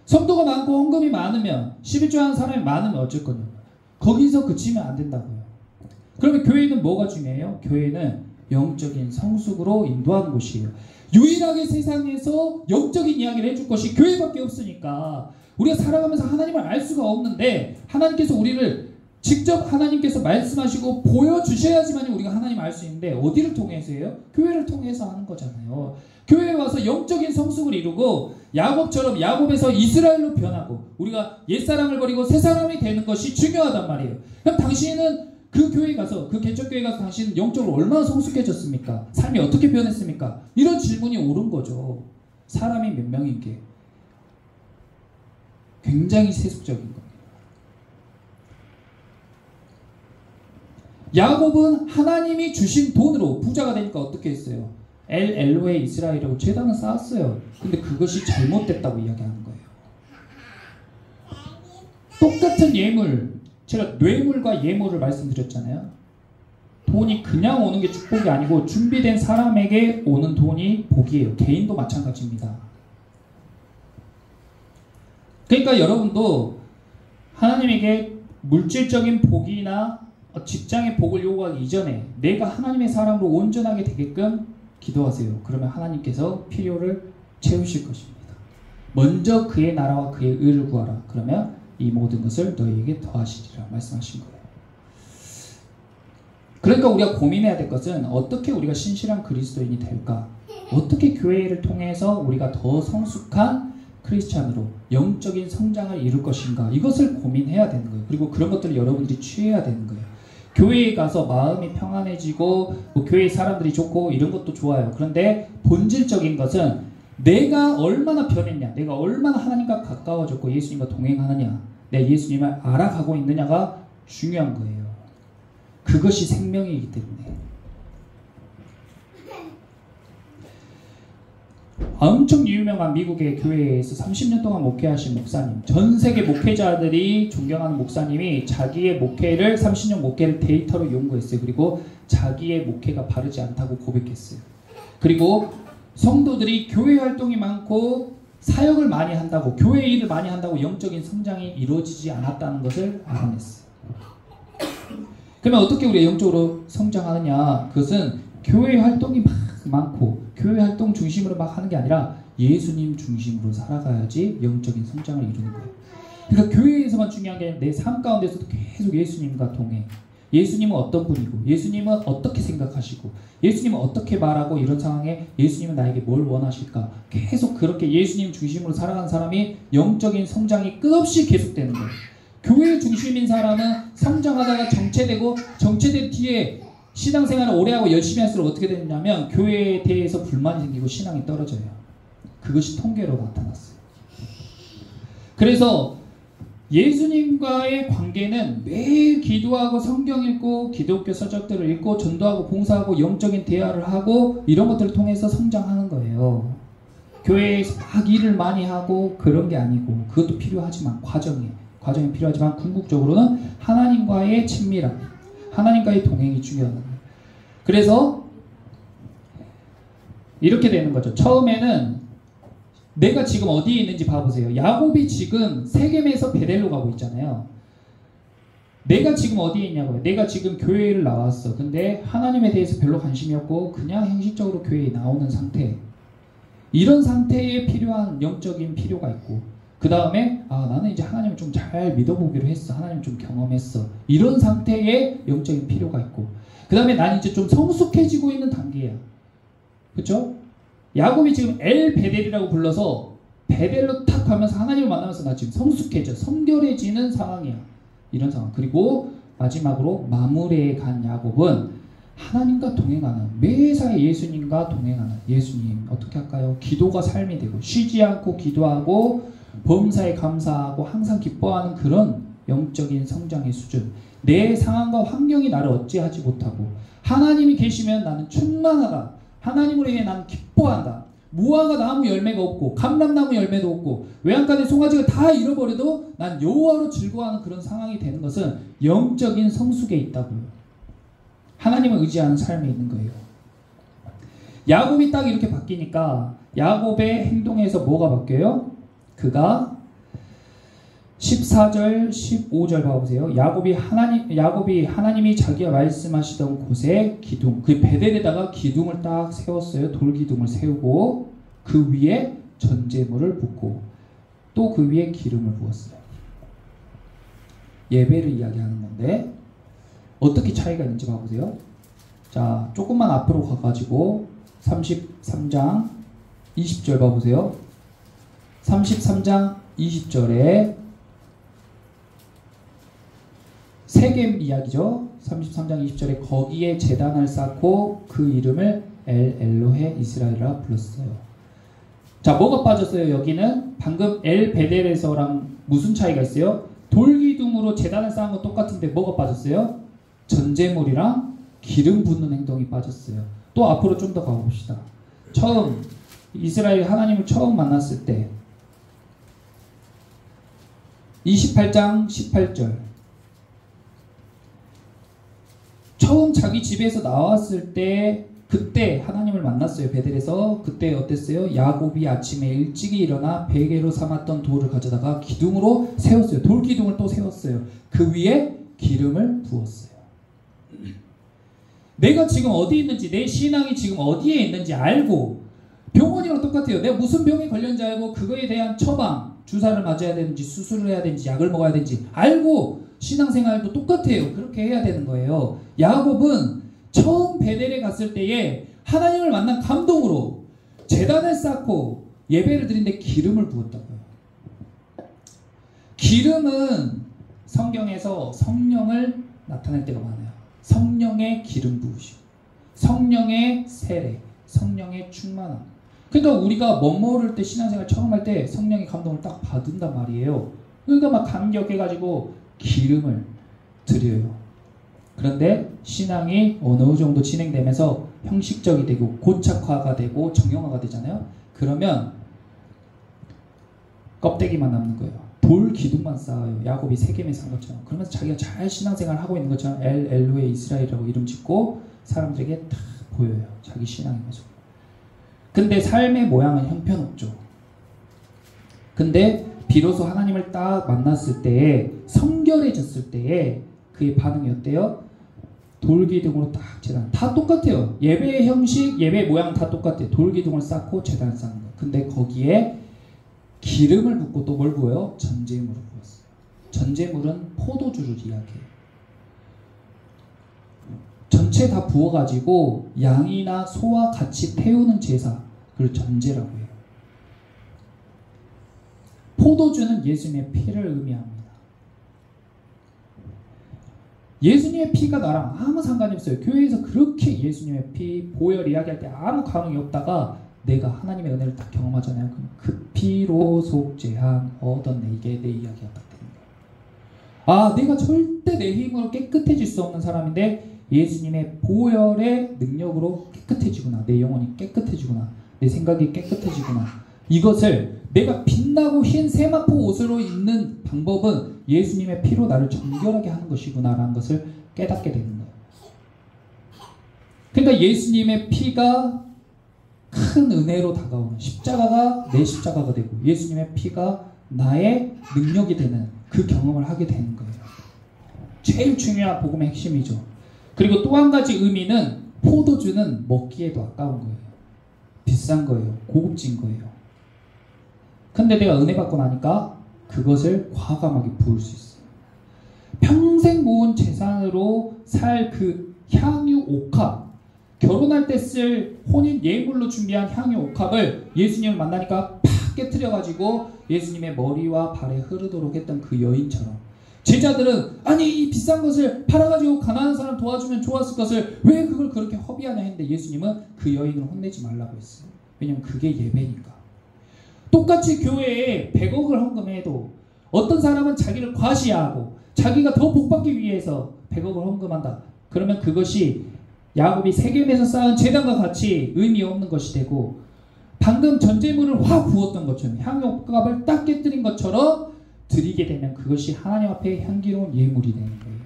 성도가 많고 헌금이 많으면 11조 하는 사람이 많으면 어쩔 거냐. 거기서 그치면 안 된다고요. 그러면 교회는 뭐가 중요해요? 교회는 영적인 성숙으로 인도하는 곳이에요. 유일하게 세상에서 영적인 이야기를 해줄 것이 교회밖에 없으니까 우리가 살아가면서 하나님을 알 수가 없는데 하나님께서 우리를 직접 하나님께서 말씀하시고 보여주셔야지만 우리가 하나님을 알 수 있는데 어디를 통해서요? 교회를 통해서 하는 거잖아요. 교회에 와서 영적인 성숙을 이루고 야곱처럼 야곱에서 이스라엘로 변하고 우리가 옛사람을 버리고 새사람이 되는 것이 중요하단 말이에요. 그럼 당신은 그 교회에 가서 그 개척교회에 가서 당신은 영적으로 얼마나 성숙해졌습니까? 삶이 어떻게 변했습니까? 이런 질문이 옳은 거죠. 사람이 몇 명인 게 굉장히 세속적인 겁니다. 야곱은 하나님이 주신 돈으로 부자가 되니까 어떻게 했어요? 엘로에 이스라엘이라고 제단을 쌓았어요. 근데 그것이 잘못됐다고 이야기하는 거예요. 똑같은 예물, 제가 뇌물과 예물을 말씀드렸잖아요. 돈이 그냥 오는 게 축복이 아니고 준비된 사람에게 오는 돈이 복이에요. 개인도 마찬가지입니다. 그러니까 여러분도 하나님에게 물질적인 복이나 직장의 복을 요구하기 이전에 내가 하나님의 사람으로 온전하게 되게끔 기도하세요. 그러면 하나님께서 필요를 채우실 것입니다. 먼저 그의 나라와 그의 의를 구하라. 그러면 이 모든 것을 너희에게 더하시리라 말씀하신 거예요. 그러니까 우리가 고민해야 될 것은 어떻게 우리가 신실한 그리스도인이 될까? 어떻게 교회를 통해서 우리가 더 성숙한 크리스찬으로 영적인 성장을 이룰 것인가? 이것을 고민해야 되는 거예요. 그리고 그런 것들을 여러분들이 취해야 되는 거예요. 교회에 가서 마음이 평안해지고 뭐 교회 사람들이 좋고 이런 것도 좋아요. 그런데 본질적인 것은 내가 얼마나 변했냐, 내가 얼마나 하나님과 가까워졌고 예수님과 동행하느냐, 내가 예수님을 알아가고 있느냐가 중요한 거예요. 그것이 생명이기 때문에. 엄청 유명한 미국의 교회에서 30년 동안 목회하신 목사님, 전 세계 목회자들이 존경하는 목사님이 자기의 목회를 30년 목회를 데이터로 연구했어요. 그리고 자기의 목회가 바르지 않다고 고백했어요. 그리고 성도들이 교회 활동이 많고 사역을 많이 한다고, 교회 일을 많이 한다고 영적인 성장이 이루어지지 않았다는 것을 알아냈어요. 그러면 어떻게 우리가 영적으로 성장하느냐? 그것은 교회 활동이 막 많고 교회 활동 중심으로 막 하는 게 아니라 예수님 중심으로 살아가야지 영적인 성장을 이루는 거예요. 그러니까 교회에서만 중요한 게 내 삶 가운데서도 계속 예수님과 동행. 예수님은 어떤 분이고, 예수님은 어떻게 생각하시고, 예수님은 어떻게 말하고, 이런 상황에 예수님은 나에게 뭘 원하실까? 계속 그렇게 예수님 중심으로 살아가는 사람이 영적인 성장이 끝없이 계속되는 거예요. 교회 중심인 사람은 성장하다가 정체되고, 정체된 뒤에 신앙생활을 오래 하고 열심히 할수록 어떻게 되냐면 교회에 대해서 불만이 생기고 신앙이 떨어져요. 그것이 통계로 나타났어요. 그래서 예수님과의 관계는 매일 기도하고 성경 읽고 기독교 서적들을 읽고 전도하고 봉사하고 영적인 대화를 하고 이런 것들을 통해서 성장하는 거예요. 교회에서 막 일을 많이 하고 그런 게 아니고, 그것도 필요하지만 과정이 필요하지만 궁극적으로는 하나님과의 친밀함, 하나님과의 동행이 중요한 거예요. 그래서 이렇게 되는 거죠. 처음에는 내가 지금 어디에 있는지 봐보세요. 야곱이 지금 세겜에서 베델로 가고 있잖아요. 내가 지금 어디에 있냐고요. 내가 지금 교회를 나왔어. 근데 하나님에 대해서 별로 관심이 없고 그냥 형식적으로 교회에 나오는 상태. 이런 상태에 필요한 영적인 필요가 있고, 그 다음에 나는 이제 하나님을 좀 잘 믿어보기로 했어. 하나님을 좀 경험했어. 이런 상태에 영적인 필요가 있고, 그 다음에 난 이제 좀 성숙해지고 있는 단계야. 그쵸? 야곱이 지금 엘 베델이라고 불러서 베델로 탁 가면서 하나님을 만나면서 나 지금 성숙해져, 성결해지는 상황이야. 이런 상황. 그리고 마지막으로 마무리에 간 야곱은 하나님과 동행하는, 매사에 예수님과 동행하는, 예수님 어떻게 할까요? 기도가 삶이 되고 쉬지 않고 기도하고 범사에 감사하고 항상 기뻐하는 그런 영적인 성장의 수준. 내 상황과 환경이 나를 어찌하지 못하고 하나님이 계시면 나는 충만하다. 하나님으로 인해 나는 기뻐한다. 무화과 나무 열매가 없고 감람나무 열매도 없고 외양간의 송아지가 다 잃어버려도 난 여호와로 즐거워하는 그런 상황이 되는 것은 영적인 성숙에 있다고요. 하나님을 의지하는 삶에 있는 거예요. 야곱이 딱 이렇게 바뀌니까 야곱의 행동에서 뭐가 바뀌어요? 그가 14절, 15절 봐보세요. 야곱이 하나님이 자기가 말씀하시던 곳에 기둥, 그 베델에다가 기둥을 딱 세웠어요. 돌기둥을 세우고 그 위에 전제물을 붓고 또 그 위에 기름을 부었어요. 예배를 이야기하는 건데 어떻게 차이가 있는지 봐보세요. 자, 조금만 앞으로 가가지고 33장 20절 봐보세요. 33장 20절에 세겜 이야기죠. 33장 20절에 거기에 제단을 쌓고 그 이름을 엘 엘로헤 이스라엘이라 불렀어요. 자, 뭐가 빠졌어요? 여기는 방금 엘 베델에서랑 무슨 차이가 있어요? 돌기둥으로 제단을 쌓은 거 똑같은데 뭐가 빠졌어요? 전제물이랑 기름 붓는 행동이 빠졌어요. 또 앞으로 좀 더 가봅시다. 처음 이스라엘 하나님을 처음 만났을 때 28장 18절 처음 자기 집에서 나왔을 때 그때 하나님을 만났어요. 베델에서. 그때 어땠어요? 야곱이 아침에 일찍이 일어나 베개로 삼았던 돌을 가져다가 기둥으로 세웠어요. 돌기둥을 또 세웠어요. 그 위에 기름을 부었어요. 내가 지금 어디 있는지, 내 신앙이 지금 어디에 있는지 알고, 병원이랑 똑같아요. 내가 무슨 병에 걸렸는지 알고 그거에 대한 처방, 주사를 맞아야 되는지 수술을 해야 되는지 약을 먹어야 되는지 알고 신앙생활도 똑같아요. 그렇게 해야 되는 거예요. 야곱은 처음 베델에 갔을 때에 하나님을 만난 감동으로 제단을 쌓고 예배를 드리는데 기름을 부었다고요. 기름은 성경에서 성령을 나타낼 때가 많아요. 성령의 기름 부으심, 성령의 세례, 성령의 충만함. 그러니까 우리가 멋모를 때 신앙생활 처음 할 때 성령의 감동을 딱 받는단 말이에요. 그러니까 막 감격해가지고 기름을 드려요. 그런데 신앙이 어느 정도 진행되면서 형식적이 되고 고착화가 되고 정형화가 되잖아요. 그러면 껍데기만 남는 거예요. 돌 기둥만 쌓아요. 야곱이 세겜에서 한 것처럼. 그러면서 자기가 잘 신앙생활을 하고 있는 것처럼 엘로의 이스라엘이라고 이름 짓고 사람들에게 다 보여요. 자기 신앙의 모습. 근데 삶의 모양은 형편없죠. 근데 비로소 하나님을 딱 만났을 때에, 성결해졌을 때에 그의 반응이 어때요? 돌기둥으로 딱 제단. 다 똑같아요. 예배의 형식, 예배 모양 다 똑같아요. 돌기둥을 쌓고 제단을 쌓는 거. 근데 거기에 기름을 붓고 또 뭘 부어요? 전제물을 부었어요. 전제물은 포도주를 이야기해요. 전체 다 부어가지고 양이나 소와 같이 태우는 제사, 그걸 전제라고 해요. 포도주는 예수님의 피를 의미합니다. 예수님의 피가 나랑 아무 상관이 없어요. 교회에서 그렇게 예수님의 피, 보혈 이야기할 때 아무 감흥이 없다가 내가 하나님의 은혜를 딱 경험하잖아요. 그럼 그 피로 속죄한 얻은 내게 내 이야기가 딱 되는 거예요. 아, 내가 절대 내 힘으로 깨끗해질 수 없는 사람인데 예수님의 보혈의 능력으로 깨끗해지구나. 내 영혼이 깨끗해지구나. 내 생각이 깨끗해지구나. 이것을 내가 빛나고 흰 세마포 옷으로 입는 방법은 예수님의 피로 나를 정결하게 하는 것이구나 라는 것을 깨닫게 되는 거예요. 그러니까 예수님의 피가 큰 은혜로 다가오는, 십자가가 내 십자가가 되고 예수님의 피가 나의 능력이 되는 그 경험을 하게 되는 거예요. 제일 중요한 복음의 핵심이죠. 그리고 또 한 가지 의미는 포도주는 먹기에도 아까운 거예요. 비싼 거예요. 고급진 거예요. 근데 내가 은혜 받고 나니까 그것을 과감하게 부을 수 있어요. 평생 모은 재산으로 살 그 향유 옥합, 결혼할 때 쓸 혼인 예물로 준비한 향유 옥합을 예수님을 만나니까 팍 깨트려가지고 예수님의 머리와 발에 흐르도록 했던 그 여인처럼, 제자들은 아니 이 비싼 것을 팔아가지고 가난한 사람 도와주면 좋았을 것을 왜 그걸 그렇게 허비하냐 했는데 예수님은 그 여인을 혼내지 말라고 했어요. 왜냐면 그게 예배니까. 똑같이 교회에 100억을 헌금해도 어떤 사람은 자기를 과시하고 자기가 더 복받기 위해서 100억을 헌금한다. 그러면 그것이 야곱이 세겜에서 쌓은 제단과 같이 의미 없는 것이 되고, 방금 전제물을 확 부었던 것처럼 향유옥합을 딱 깨뜨린 것처럼 드리게 되면 그것이 하나님 앞에 향기로운 예물이 되는 거예요.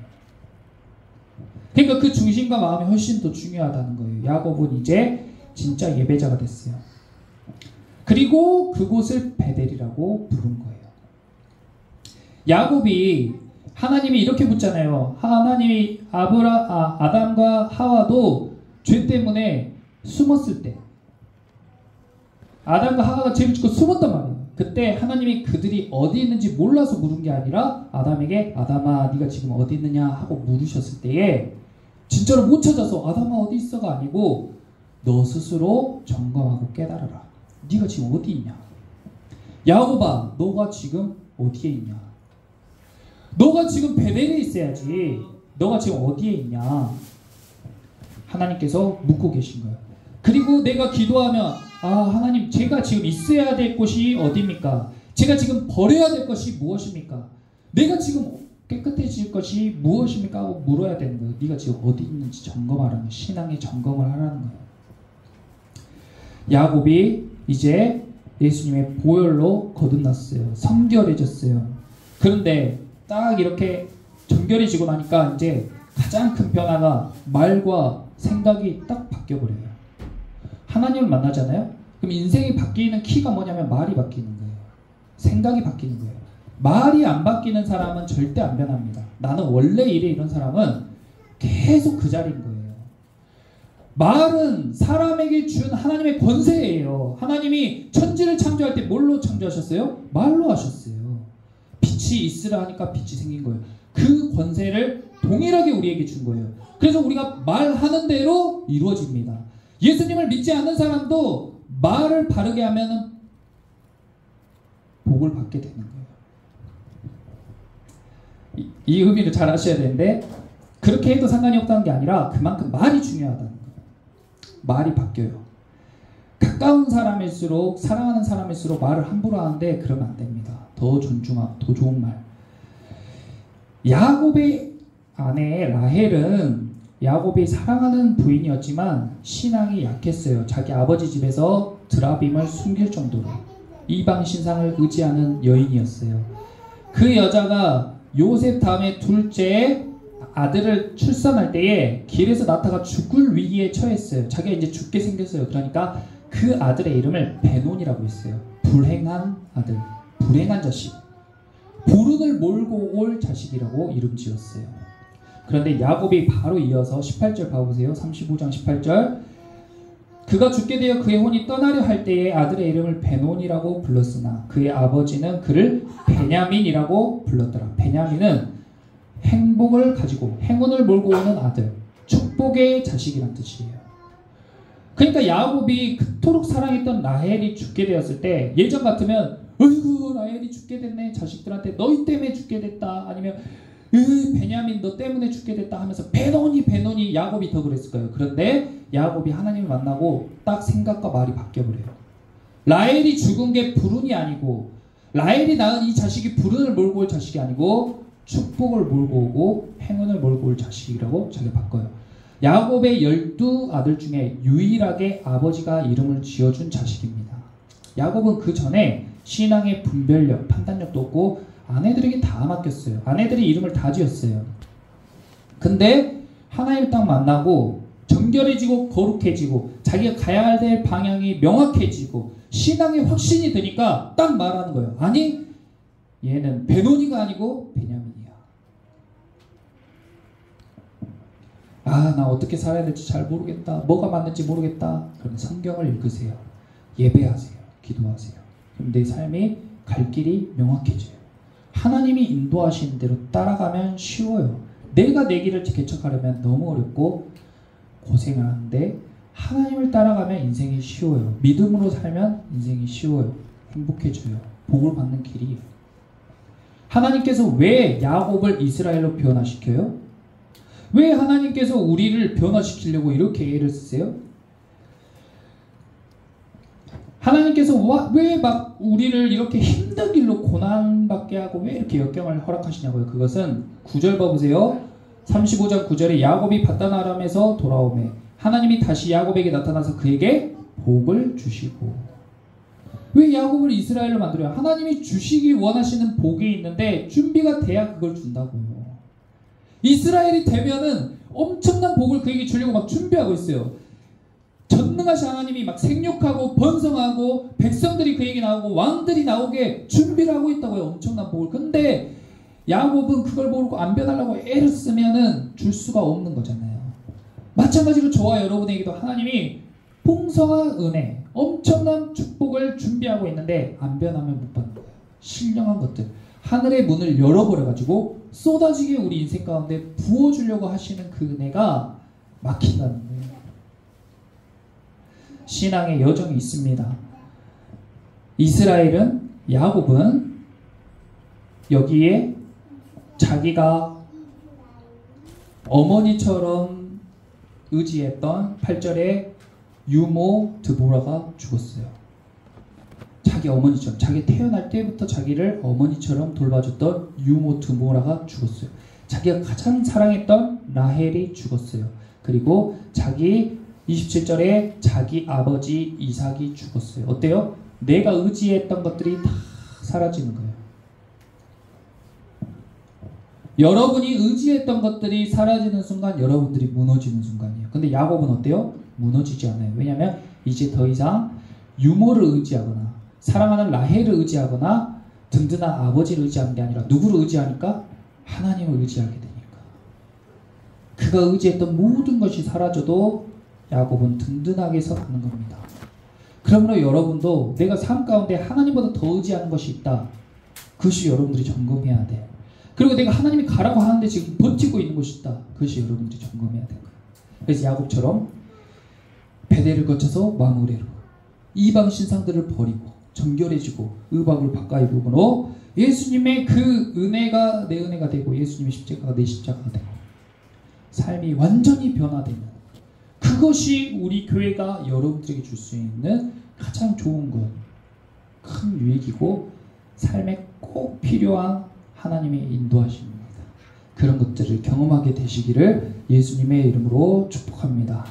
그러니까 그 중심과 마음이 훨씬 더 중요하다는 거예요. 야곱은 이제 진짜 예배자가 됐어요. 그리고 그곳을 베델이라고 부른 거예요. 야곱이, 하나님이 이렇게 묻잖아요. 하나님이 아담과 하와도 죄 때문에 숨었을 때, 아담과 하와가 죄를 짓고 숨었단 말이에요. 그때 하나님이 그들이 어디 있는지 몰라서 물은 게 아니라 아담에게 아담아 네가 지금 어디 있느냐 하고 물으셨을 때에 진짜로 못 찾아서 아담아 어디 있어가 아니고 너 스스로 점검하고 깨달아라. 네가 지금 어디 있냐? 야곱아, 너가 지금 어디에 있냐? 너가 지금 베델에 있어야지. 너가 지금 어디에 있냐? 하나님께서 묻고 계신 거예요. 그리고 내가 기도하면 하나님, 제가 지금 있어야 될 곳이 어디입니까? 제가 지금 버려야 될 것이 무엇입니까? 내가 지금 깨끗해질 것이 무엇입니까? 하고 물어야 되는 거예요. 네가 지금 어디 있는지 점검하라는 거예요. 신앙의 점검을 하라는 거예요. 야곱이 이제 예수님의 보혈로 거듭났어요. 성결해졌어요. 그런데 딱 이렇게 정결해지고 나니까 이제 가장 큰 변화가 말과 생각이 딱 바뀌어버려요. 하나님을 만나잖아요. 그럼 인생이 바뀌는 키가 뭐냐면 말이 바뀌는 거예요. 생각이 바뀌는 거예요. 말이 안 바뀌는 사람은 절대 안 변합니다. 나는 원래 이래 이런 사람은 계속 그 자리인 거예요. 말은 사람에게 준 하나님의 권세예요. 하나님이 천지를 창조할 때 뭘로 창조하셨어요? 말로 하셨어요. 빛이 있으라 하니까 빛이 생긴 거예요. 그 권세를 동일하게 우리에게 준 거예요. 그래서 우리가 말하는 대로 이루어집니다. 예수님을 믿지 않는 사람도 말을 바르게 하면 복을 받게 되는 거예요. 이 의미를 잘 아셔야 되는데, 그렇게 해도 상관이 없다는 게 아니라 그만큼 말이 중요하다는 거예요. 말이 바뀌어요. 가까운 사람일수록, 사랑하는 사람일수록 말을 함부로 하는데 그러면 안 됩니다. 더 존중하고 더 좋은 말. 야곱의 아내 라헬은 야곱이 사랑하는 부인이었지만 신앙이 약했어요. 자기 아버지 집에서 드라빔을 숨길 정도로 이방 신상을 의지하는 여인이었어요. 그 여자가 요셉 다음에 둘째 아들을 출산할 때에 길에서 낳다가 죽을 위기에 처했어요. 자기가 이제 죽게 생겼어요. 그러니까 그 아들의 이름을 베논이라고 했어요. 불행한 아들, 불행한 자식, 불운을 몰고 올 자식이라고 이름 지었어요. 그런데 야곱이 바로 이어서 18절 봐보세요. 35장 18절. 그가 죽게 되어 그의 혼이 떠나려 할 때에 아들의 이름을 베논이라고 불렀으나 그의 아버지는 그를 베냐민이라고 불렀더라. 베냐민은 행복을 가지고 행운을 몰고 오는 아들, 축복의 자식이란 뜻이에요. 그러니까 야곱이 그토록 사랑했던 라헬이 죽게 되었을 때 예전 같으면 어이구 라헬이 죽게 됐네, 자식들한테 너희 때문에 죽게 됐다, 아니면 베냐민 너 때문에 죽게 됐다 하면서 베논이 야곱이 더 그랬을 거예요. 그런데 야곱이 하나님을 만나고 딱 생각과 말이 바뀌어버려요. 라헬이 죽은 게 불운이 아니고, 라헬이 낳은 이 자식이 불운을 몰고 올 자식이 아니고 축복을 몰고 오고 행운을 몰고 올 자식이라고 자기가 바꿔요. 야곱의 12아들 중에 유일하게 아버지가 이름을 지어준 자식입니다. 야곱은 그 전에 신앙의 분별력, 판단력도 없고 아내들에게 다 맡겼어요. 아내들이 이름을 다 지었어요. 근데 하나님을 딱 만나고 정결해지고 거룩해지고 자기가 가야 될 방향이 명확해지고 신앙의 확신이 드니까 딱 말하는 거예요. 아니, 얘는 베논이가 아니고 베냐민이야. 아, 나 어떻게 살아야 될지 잘 모르겠다. 뭐가 맞는지 모르겠다. 그럼 성경을 읽으세요. 예배하세요. 기도하세요. 그럼 내 삶이 갈 길이 명확해져요. 하나님이 인도하시는 대로 따라가면 쉬워요. 내가 내 길을 개척하려면 너무 어렵고 고생을 하는데 하나님을 따라가면 인생이 쉬워요. 믿음으로 살면 인생이 쉬워요. 행복해져요. 복을 받는 길이에요. 하나님께서 왜 야곱을 이스라엘로 변화시켜요? 왜 하나님께서 우리를 변화시키려고 이렇게 애를 쓰세요? 하나님께서 왜 막 우리를 이렇게 힘든 길로 고난받게 하고 왜 이렇게 역경을 허락하시냐고요. 그것은 9절 봐보세요. 35장 9절에 야곱이 paddan 아람에서 돌아오매 하나님이 다시 야곱에게 나타나서 그에게 복을 주시고. 왜 야곱을 이스라엘로 만들어요? 하나님이 주시기 원하시는 복이 있는데 준비가 돼야 그걸 준다고요. 이스라엘이 되면은 엄청난 복을 그에게 주려고 막 준비하고 있어요. 전능하신 하나님이 막 생육하고 번성하고 백성들이 그에게 나오고 왕들이 나오게 준비를 하고 있다고요. 엄청난 복을. 근데 야곱은 그걸 모르고 안 변하려고 애를 쓰면은 줄 수가 없는 거잖아요. 마찬가지로 저와 여러분에게도 하나님이 풍성한 은혜, 엄청난 축복을 준비하고 있는데 안 변하면 못 받는 거예요. 신령한 것들, 하늘의 문을 열어버려가지고 쏟아지게 우리 인생 가운데 부어주려고 하시는 그 은혜가 막힌다는 거예요. 신앙의 여정이 있습니다. 이스라엘은, 야곱은 여기에 자기가 어머니처럼 의지했던 8절에 유모 드보라가 죽었어요. 자기 어머니처럼, 자기 태어날 때부터 자기를 어머니처럼 돌봐줬던 유모 드보라가 죽었어요. 자기가 가장 사랑했던 라헬이 죽었어요. 그리고 자기 27절에 자기 아버지 이삭이 죽었어요. 어때요? 내가 의지했던 것들이 다 사라지는 거예요. 여러분이 의지했던 것들이 사라지는 순간 여러분들이 무너지는 순간이에요. 근데 야곱은 어때요? 무너지지 않아요. 왜냐하면 이제 더 이상 유모를 의지하거나 사랑하는 라헬을 의지하거나 든든한 아버지를 의지하는 게 아니라 누구를 의지하니까? 하나님을 의지하게 되니까. 그가 의지했던 모든 것이 사라져도 야곱은 든든하게 서가는 겁니다. 그러므로 여러분도 내가 삶 가운데 하나님보다 더 의지하는 것이 있다. 그것이 여러분들이 점검해야 돼. 그리고 내가 하나님이 가라고 하는데 지금 버티고 있는 것이 있다. 그것이 여러분들이 점검해야 될 거예요. 그래서 야곱처럼 베델을 거쳐서 마므레로 이방 신상들을 버리고 정결해지고 의복을 바꿔 입음으로 예수님의 그 은혜가 내 은혜가 되고 예수님의 십자가가 내 십자가가 되고 삶이 완전히 변화되는, 그것이 우리 교회가 여러분들에게 줄 수 있는 가장 좋은 것, 큰 유익이고 삶에 꼭 필요한 하나님의 인도하심입니다. 그런 것들을 경험하게 되시기를 예수님의 이름으로 축복합니다.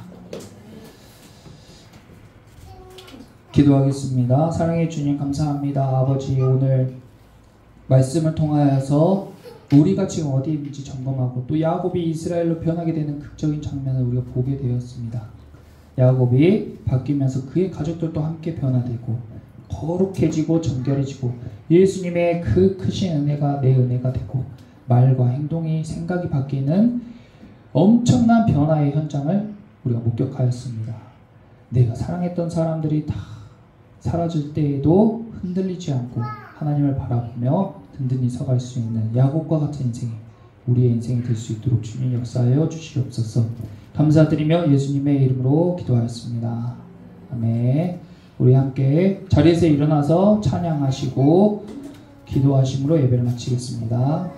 기도하겠습니다. 사랑해 주님 감사합니다. 아버지, 오늘 말씀을 통하여서 우리가 지금 어디 있는지 점검하고 또 야곱이 이스라엘로 변하게 되는 극적인 장면을 우리가 보게 되었습니다. 야곱이 바뀌면서 그의 가족들도 함께 변화되고 거룩해지고 정결해지고 예수님의 그 크신 은혜가 내 은혜가 되고 말과 행동이 생각이 바뀌는 엄청난 변화의 현장을 우리가 목격하였습니다. 내가 사랑했던 사람들이 다 사라질 때에도 흔들리지 않고 하나님을 바라보며 든든히 서갈 수 있는 야곱과 같은 인생이 우리의 인생이 될 수 있도록 주님 역사하여 주시옵소서. 감사드리며 예수님의 이름으로 기도하였습니다. 아멘. 우리 함께 자리에서 일어나서 찬양하시고 기도하심으로 예배를 마치겠습니다.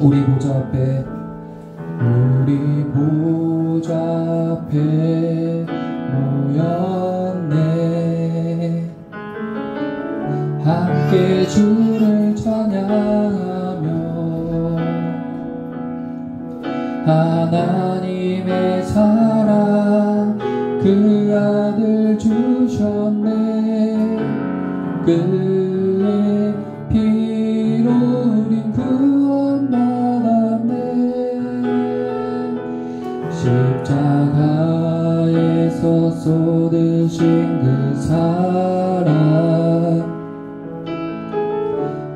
우리 보좌 앞에 모였네. 함께 주를 찬양하며 하나님의 사랑 그 아들 주셨네. 그의 피로 우린 구원받았네. 십자가에서 쏟으신 그 사랑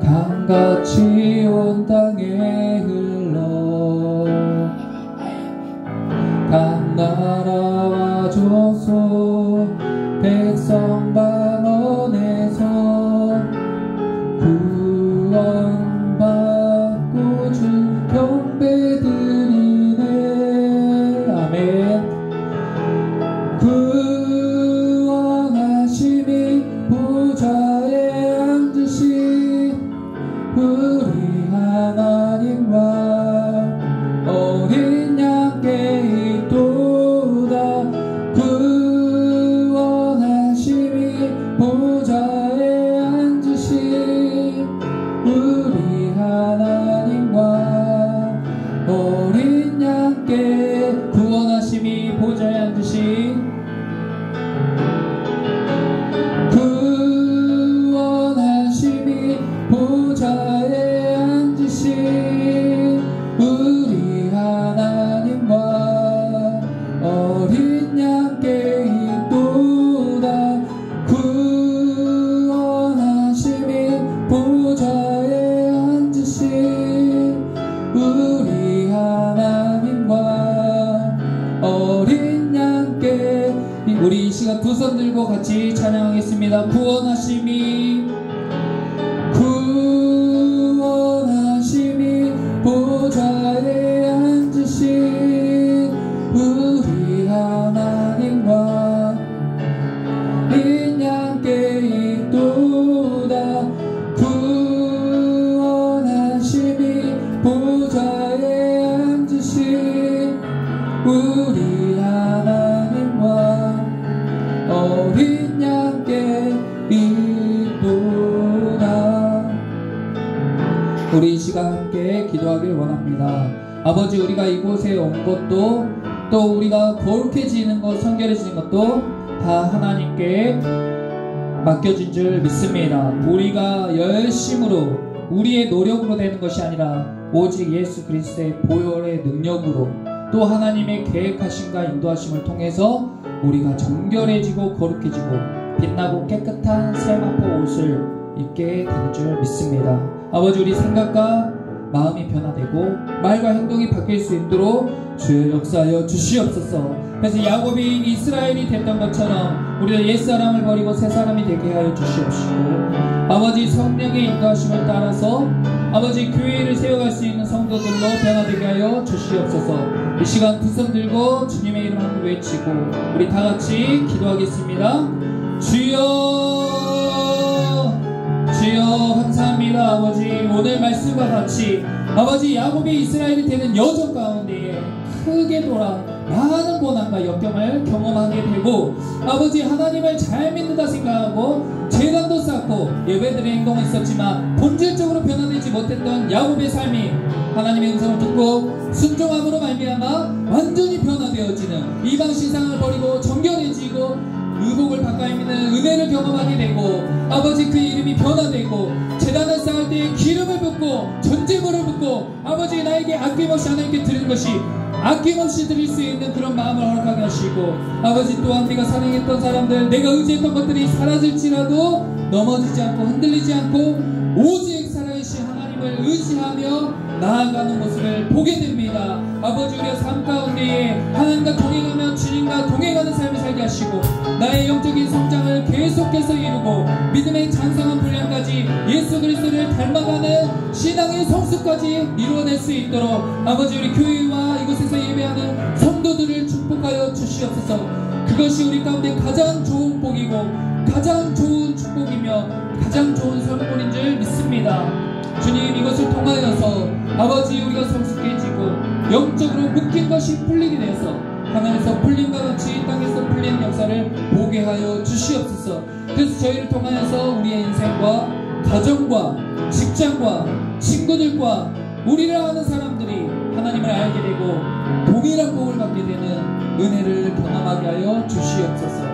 강같이 온 땅에 흘러 각 나라와 족속 백성 반원에서 구원받고 주 경배드리네. 아멘. 구원하심이 보좌에 앉으신 우리 하나님과 어린 양께 있도다. 구원하심이 보좌에 앉으신 우리 하나님과 어린 양께 구원하심이 보좌에 앉으신 구원하심이 보좌에 앉으신 우리 하나님과 어린 양께 있도다. 구원하심이 보좌에 앉으신 우리 하나님과 어린 양께 우리 이 시간 두 손 들고 같이 찬양하겠습니다. 구원하심이 보좌에 앉으신 우리 하나님과 어린 양께 있도다. 구원하심이 보좌에 앉으신 우리 하나님과 어린 양께 있도다. 우리 이 시간 함께 기도하길 원합니다. 아버지, 우리가 이곳에 온 것도 또 우리가 거룩해지는 것, 성결해지는 것도 다 하나님께 맡겨진 줄 믿습니다. 우리가 열심으로 우리의 노력으로 되는 것이 아니라 오직 예수 그리스도의 보혈의 능력으로 또 하나님의 계획하심과 인도하심을 통해서 우리가 정결해지고 거룩해지고 빛나고 깨끗한 세마포 옷을 입게 되는 줄 믿습니다. 아버지, 우리 생각과 마음이 변화되고 말과 행동이 바뀔 수 있도록 주여 역사하여 주시옵소서. 그래서 야곱이 이스라엘이 됐던 것처럼 우리도 옛사람을 버리고 새사람이 되게 하여 주시옵시고, 아버지 성령의 인도하심을 따라서 아버지 교회를 세워갈 수 있는 성도들로 변화되게 하여 주시옵소서. 이 시간 두 손 들고 주님의 이름 한번 외치고 우리 다 같이 기도하겠습니다. 주여, 주여 감사합니다. 아버지, 오늘 말씀과 같이 아버지 야곱이 이스라엘이 되는 여정 가운데에 크게 돌아 많은 고난과 역경을 경험하게 되고 아버지 하나님을 잘 믿는다 생각하고 재단도 쌓고 예배드리는 행동은 있었지만 본질적으로 변화되지 못했던 야곱의 삶이 하나님의 음성을 듣고 순종함으로 말미암아 완전히 변화되어지는 이방 신상을 버리고 정결해지고 의복을 가까이 믿는 은혜를 경험하게 되고 아버지 그 이름이 변화되고 제단을 쌓을 때 기름을 붓고 전제물을 붓고 아버지 나에게 아낌없이 하나님께 드리는 것이 아낌없이 드릴 수 있는 그런 마음을 허락하게 하시고 아버지 또한 내가 사랑했던 사람들 내가 의지했던 것들이 사라질지라도 넘어지지 않고 흔들리지 않고 오직 살아계신 하나님을 의지하며 나아가는 모습을 보게 됩니다. 아버지 우리의 삶 가운데에 하나님과 동행하며 주님과 동행하는 삶을 살게 하시고 나의 영적인 성장을 계속해서 이루고 믿음의 장성한 분량까지 예수 그리스도를 닮아가는 신앙의 성숙까지 이루어낼 수 있도록 아버지 우리 교회와 이곳에서 예배하는 성도들을 축복하여 주시옵소서. 그것이 우리 가운데 가장 좋은 복이고 가장 좋은 축복이며 가장 좋은 선물인 줄 믿습니다. 주님 이것을 통하여서 아버지 우리가 성숙해지고 영적으로 묶인 것이 풀리게 되어서 하나님께서 풀림과 같이 이 땅에서 풀리는 역사를 보게 하여 주시옵소서. 그래서 저희를 통하여서 우리의 인생과 가정과 직장과 친구들과 우리를 아는 사람들이 하나님을 알게 되고 동일한 복을 받게 되는 은혜를 경험하게 하여 주시옵소서.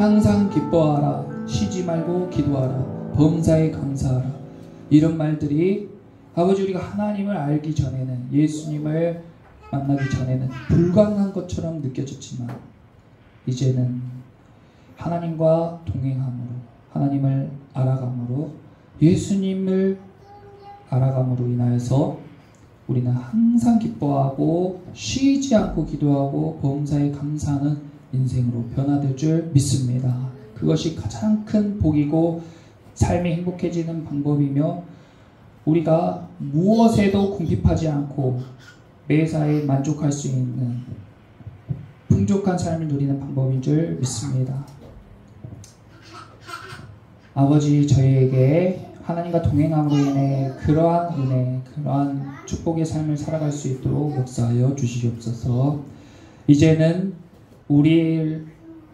항상 기뻐하라 쉬지 말고 기도하라 범사에 감사하라 이런 말들이 아버지 우리가 하나님을 알기 전에는 예수님을 만나기 전에는 불가능한 것처럼 느껴졌지만 이제는 하나님과 동행함으로 하나님을 알아감으로 예수님을 알아감으로 인하여서 우리는 항상 기뻐하고 쉬지 않고 기도하고 범사에 감사하는 인생으로 변화될 줄 믿습니다. 그것이 가장 큰 복이고 삶이 행복해지는 방법이며 우리가 무엇에도 궁핍하지 않고 매사에 만족할 수 있는 풍족한 삶을 누리는 방법인 줄 믿습니다. 아버지 저희에게 하나님과 동행함으로 인해 그러한 은혜, 그러한 축복의 삶을 살아갈 수 있도록 역사하여 주시옵소서. 이제는 우리를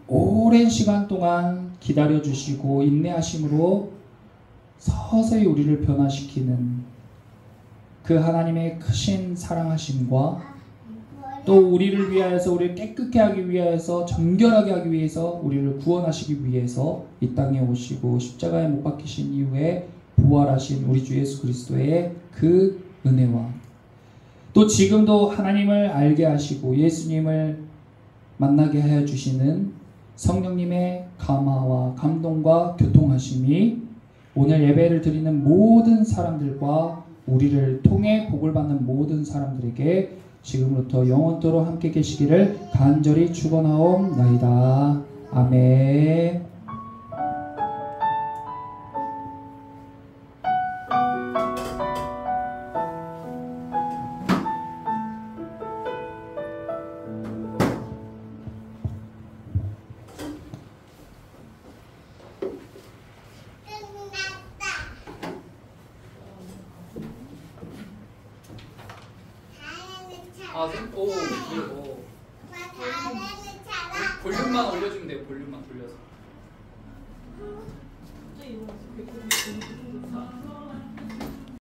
오랜 시간 동안 기다려주시고 인내하심으로 서서히 우리를 변화시키는 그 하나님의 크신 사랑하심과 또 우리를 위하여서 우리를 깨끗게 하기 위하여서 정결하게 하기 위해서 우리를 구원하시기 위해서 이 땅에 오시고 십자가에 못 박히신 이후에 부활하신 우리 주 예수 그리스도의 그 은혜와 또 지금도 하나님을 알게 하시고 예수님을 만나게 하여 주시는 성령님의 감화와 감동과 교통하심이 오늘 예배를 드리는 모든 사람들과 우리를 통해 복을 받는 모든 사람들에게 지금부터 영원토록 함께 계시기를 간절히 축원하옵나이다. 아멘. 볼륨만 올려주면 돼요. 볼륨만 돌려서.